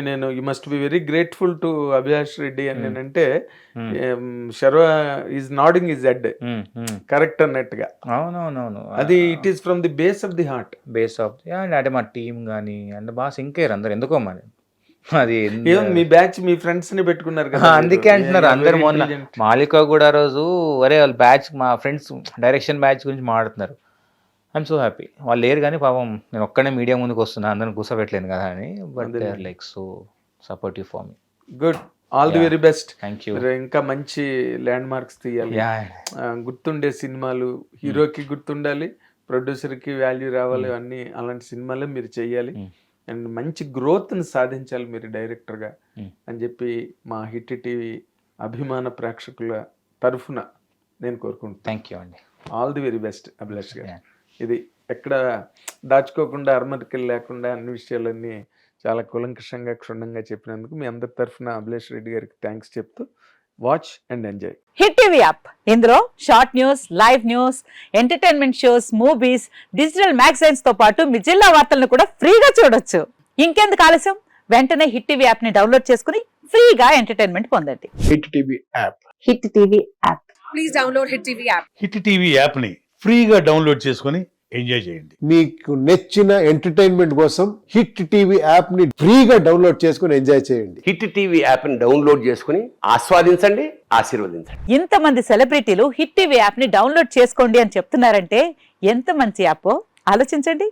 నేను you must be very grateful to Abhilash Reddy అని నేనంటే, Sharwa is nodding is head correct అన్నట్టుగా. అవునవునవును, అది it is from the base of the heart. అంటే మా టీమ్ కానీ అంటే బాగా సింక్ అయ్యారు అందరు ఎందుకో మరి. అది ఏం మీ బ్యాచ్ మీ ఫ్రెండ్స్ ని పెట్టుకున్నారు కదా మీరు? అందుకే అంటున్నారు Yeah, అందరు very మొన్న intelligent. మాలిక కూడా రోజు అరే వాళ్ళ బ్యాచ్ మా ఫ్రెండ్స్ డైరెక్షన్ బ్యాచ్ గురించి మాట్లాడుతున్నారు. I'm so happy. వాళ్ళు లేరు కానీ పాపం నేను ఒక్కడే మీడియా ముందుకు వస్తున్నా, అందరిని కూర్చోబెట్టలేను కదా అని. But they are like so supportive for me. Good, all the very best. Thank you. మీరు ఇంకా మంచి ల్యాండ్ మార్క్స్ తీయాలి. గుర్తుండే సినిమాలు, హీరోకి గుర్తుండాలి, ప్రొడ్యూసర్కి వాల్యూ రావాలి, అన్ని అలాంటి సినిమాలే మీరు చెయ్యాలి. అండ్ మంచి గ్రోత్ని సాధించాలి మీరు డైరెక్టర్గా అని చెప్పి మా హిట్ టీవీ అభిమాన ప్రేక్షకుల తరఫున నేను కోరుకుంటున్నాను. థ్యాంక్ యూ అండి. All the very best Abhilash గారు. ఇది ఎక్కడ దాచుకోకుండా అర్మరికలు లేకుండా అన్ని విషయాలన్నీ చాలా కులంకషంగా క్షుణ్ణంగా చెప్పినందుకు మీ అందరి తరఫున అభిలాష్ రెడ్డి గారికి థ్యాంక్స్ చెప్తూ watch and enjoy. Hit TV app, ఇందులో short news, live news, entertainment shows, movies, digital magazines తో పాటు మీ జిల్లా వార్తలను కూడా ఫ్రీగా చూడొచ్చు. ఇంకెందుకు ఆలస్యం, వెంటనే హిట్ టీవీ యాప్ ని డౌన్లోడ్ చేసుకుని ఫ్రీగా ఎంటర్టైన్మెంట్ పొందండి. Hit TV app. Hit TV app. Please download Hit TV app. Hit TV యాప్ని ఫ్రీగా డౌన్లోడ్ చేసుకొని ఎంజాయ్ చేయండి. మీకు నచ్చిన ఎంటర్టైన్మెంట్ కోసం హిట్ టీవీ యాప్ ని ఫ్రీగా డౌన్లోడ్ చేసుకుని ఎంజాయ్ చేయండి. హిట్ టీవీ యాప్ని డౌన్లోడ్ చేసుకుని ఆస్వాదించండి, ఆశీర్వదించండి. ఇంతమంది సెలబ్రిటీలు హిట్ టీవీ యాప్ ని డౌన్లోడ్ చేసుకోండి అని చెప్తున్నారంటే ఎంత మంచి యాప్ ఆలోచించండి.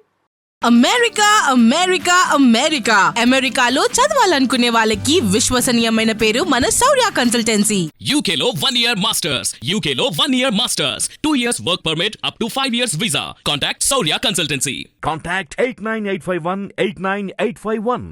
అమెరికా అమెరికా అమెరికా అమెరికాలో చదవాలనుకునే వాళ్ళకి విశ్వసనీయమైన పేరు మన శౌర్య కన్సల్టెన్సీ. UK లో 1 year masters, UK లో 1 year masters, 2 years work permit up to 5 years visa. Contact Saurya Consultancy. Contact 89851 89851.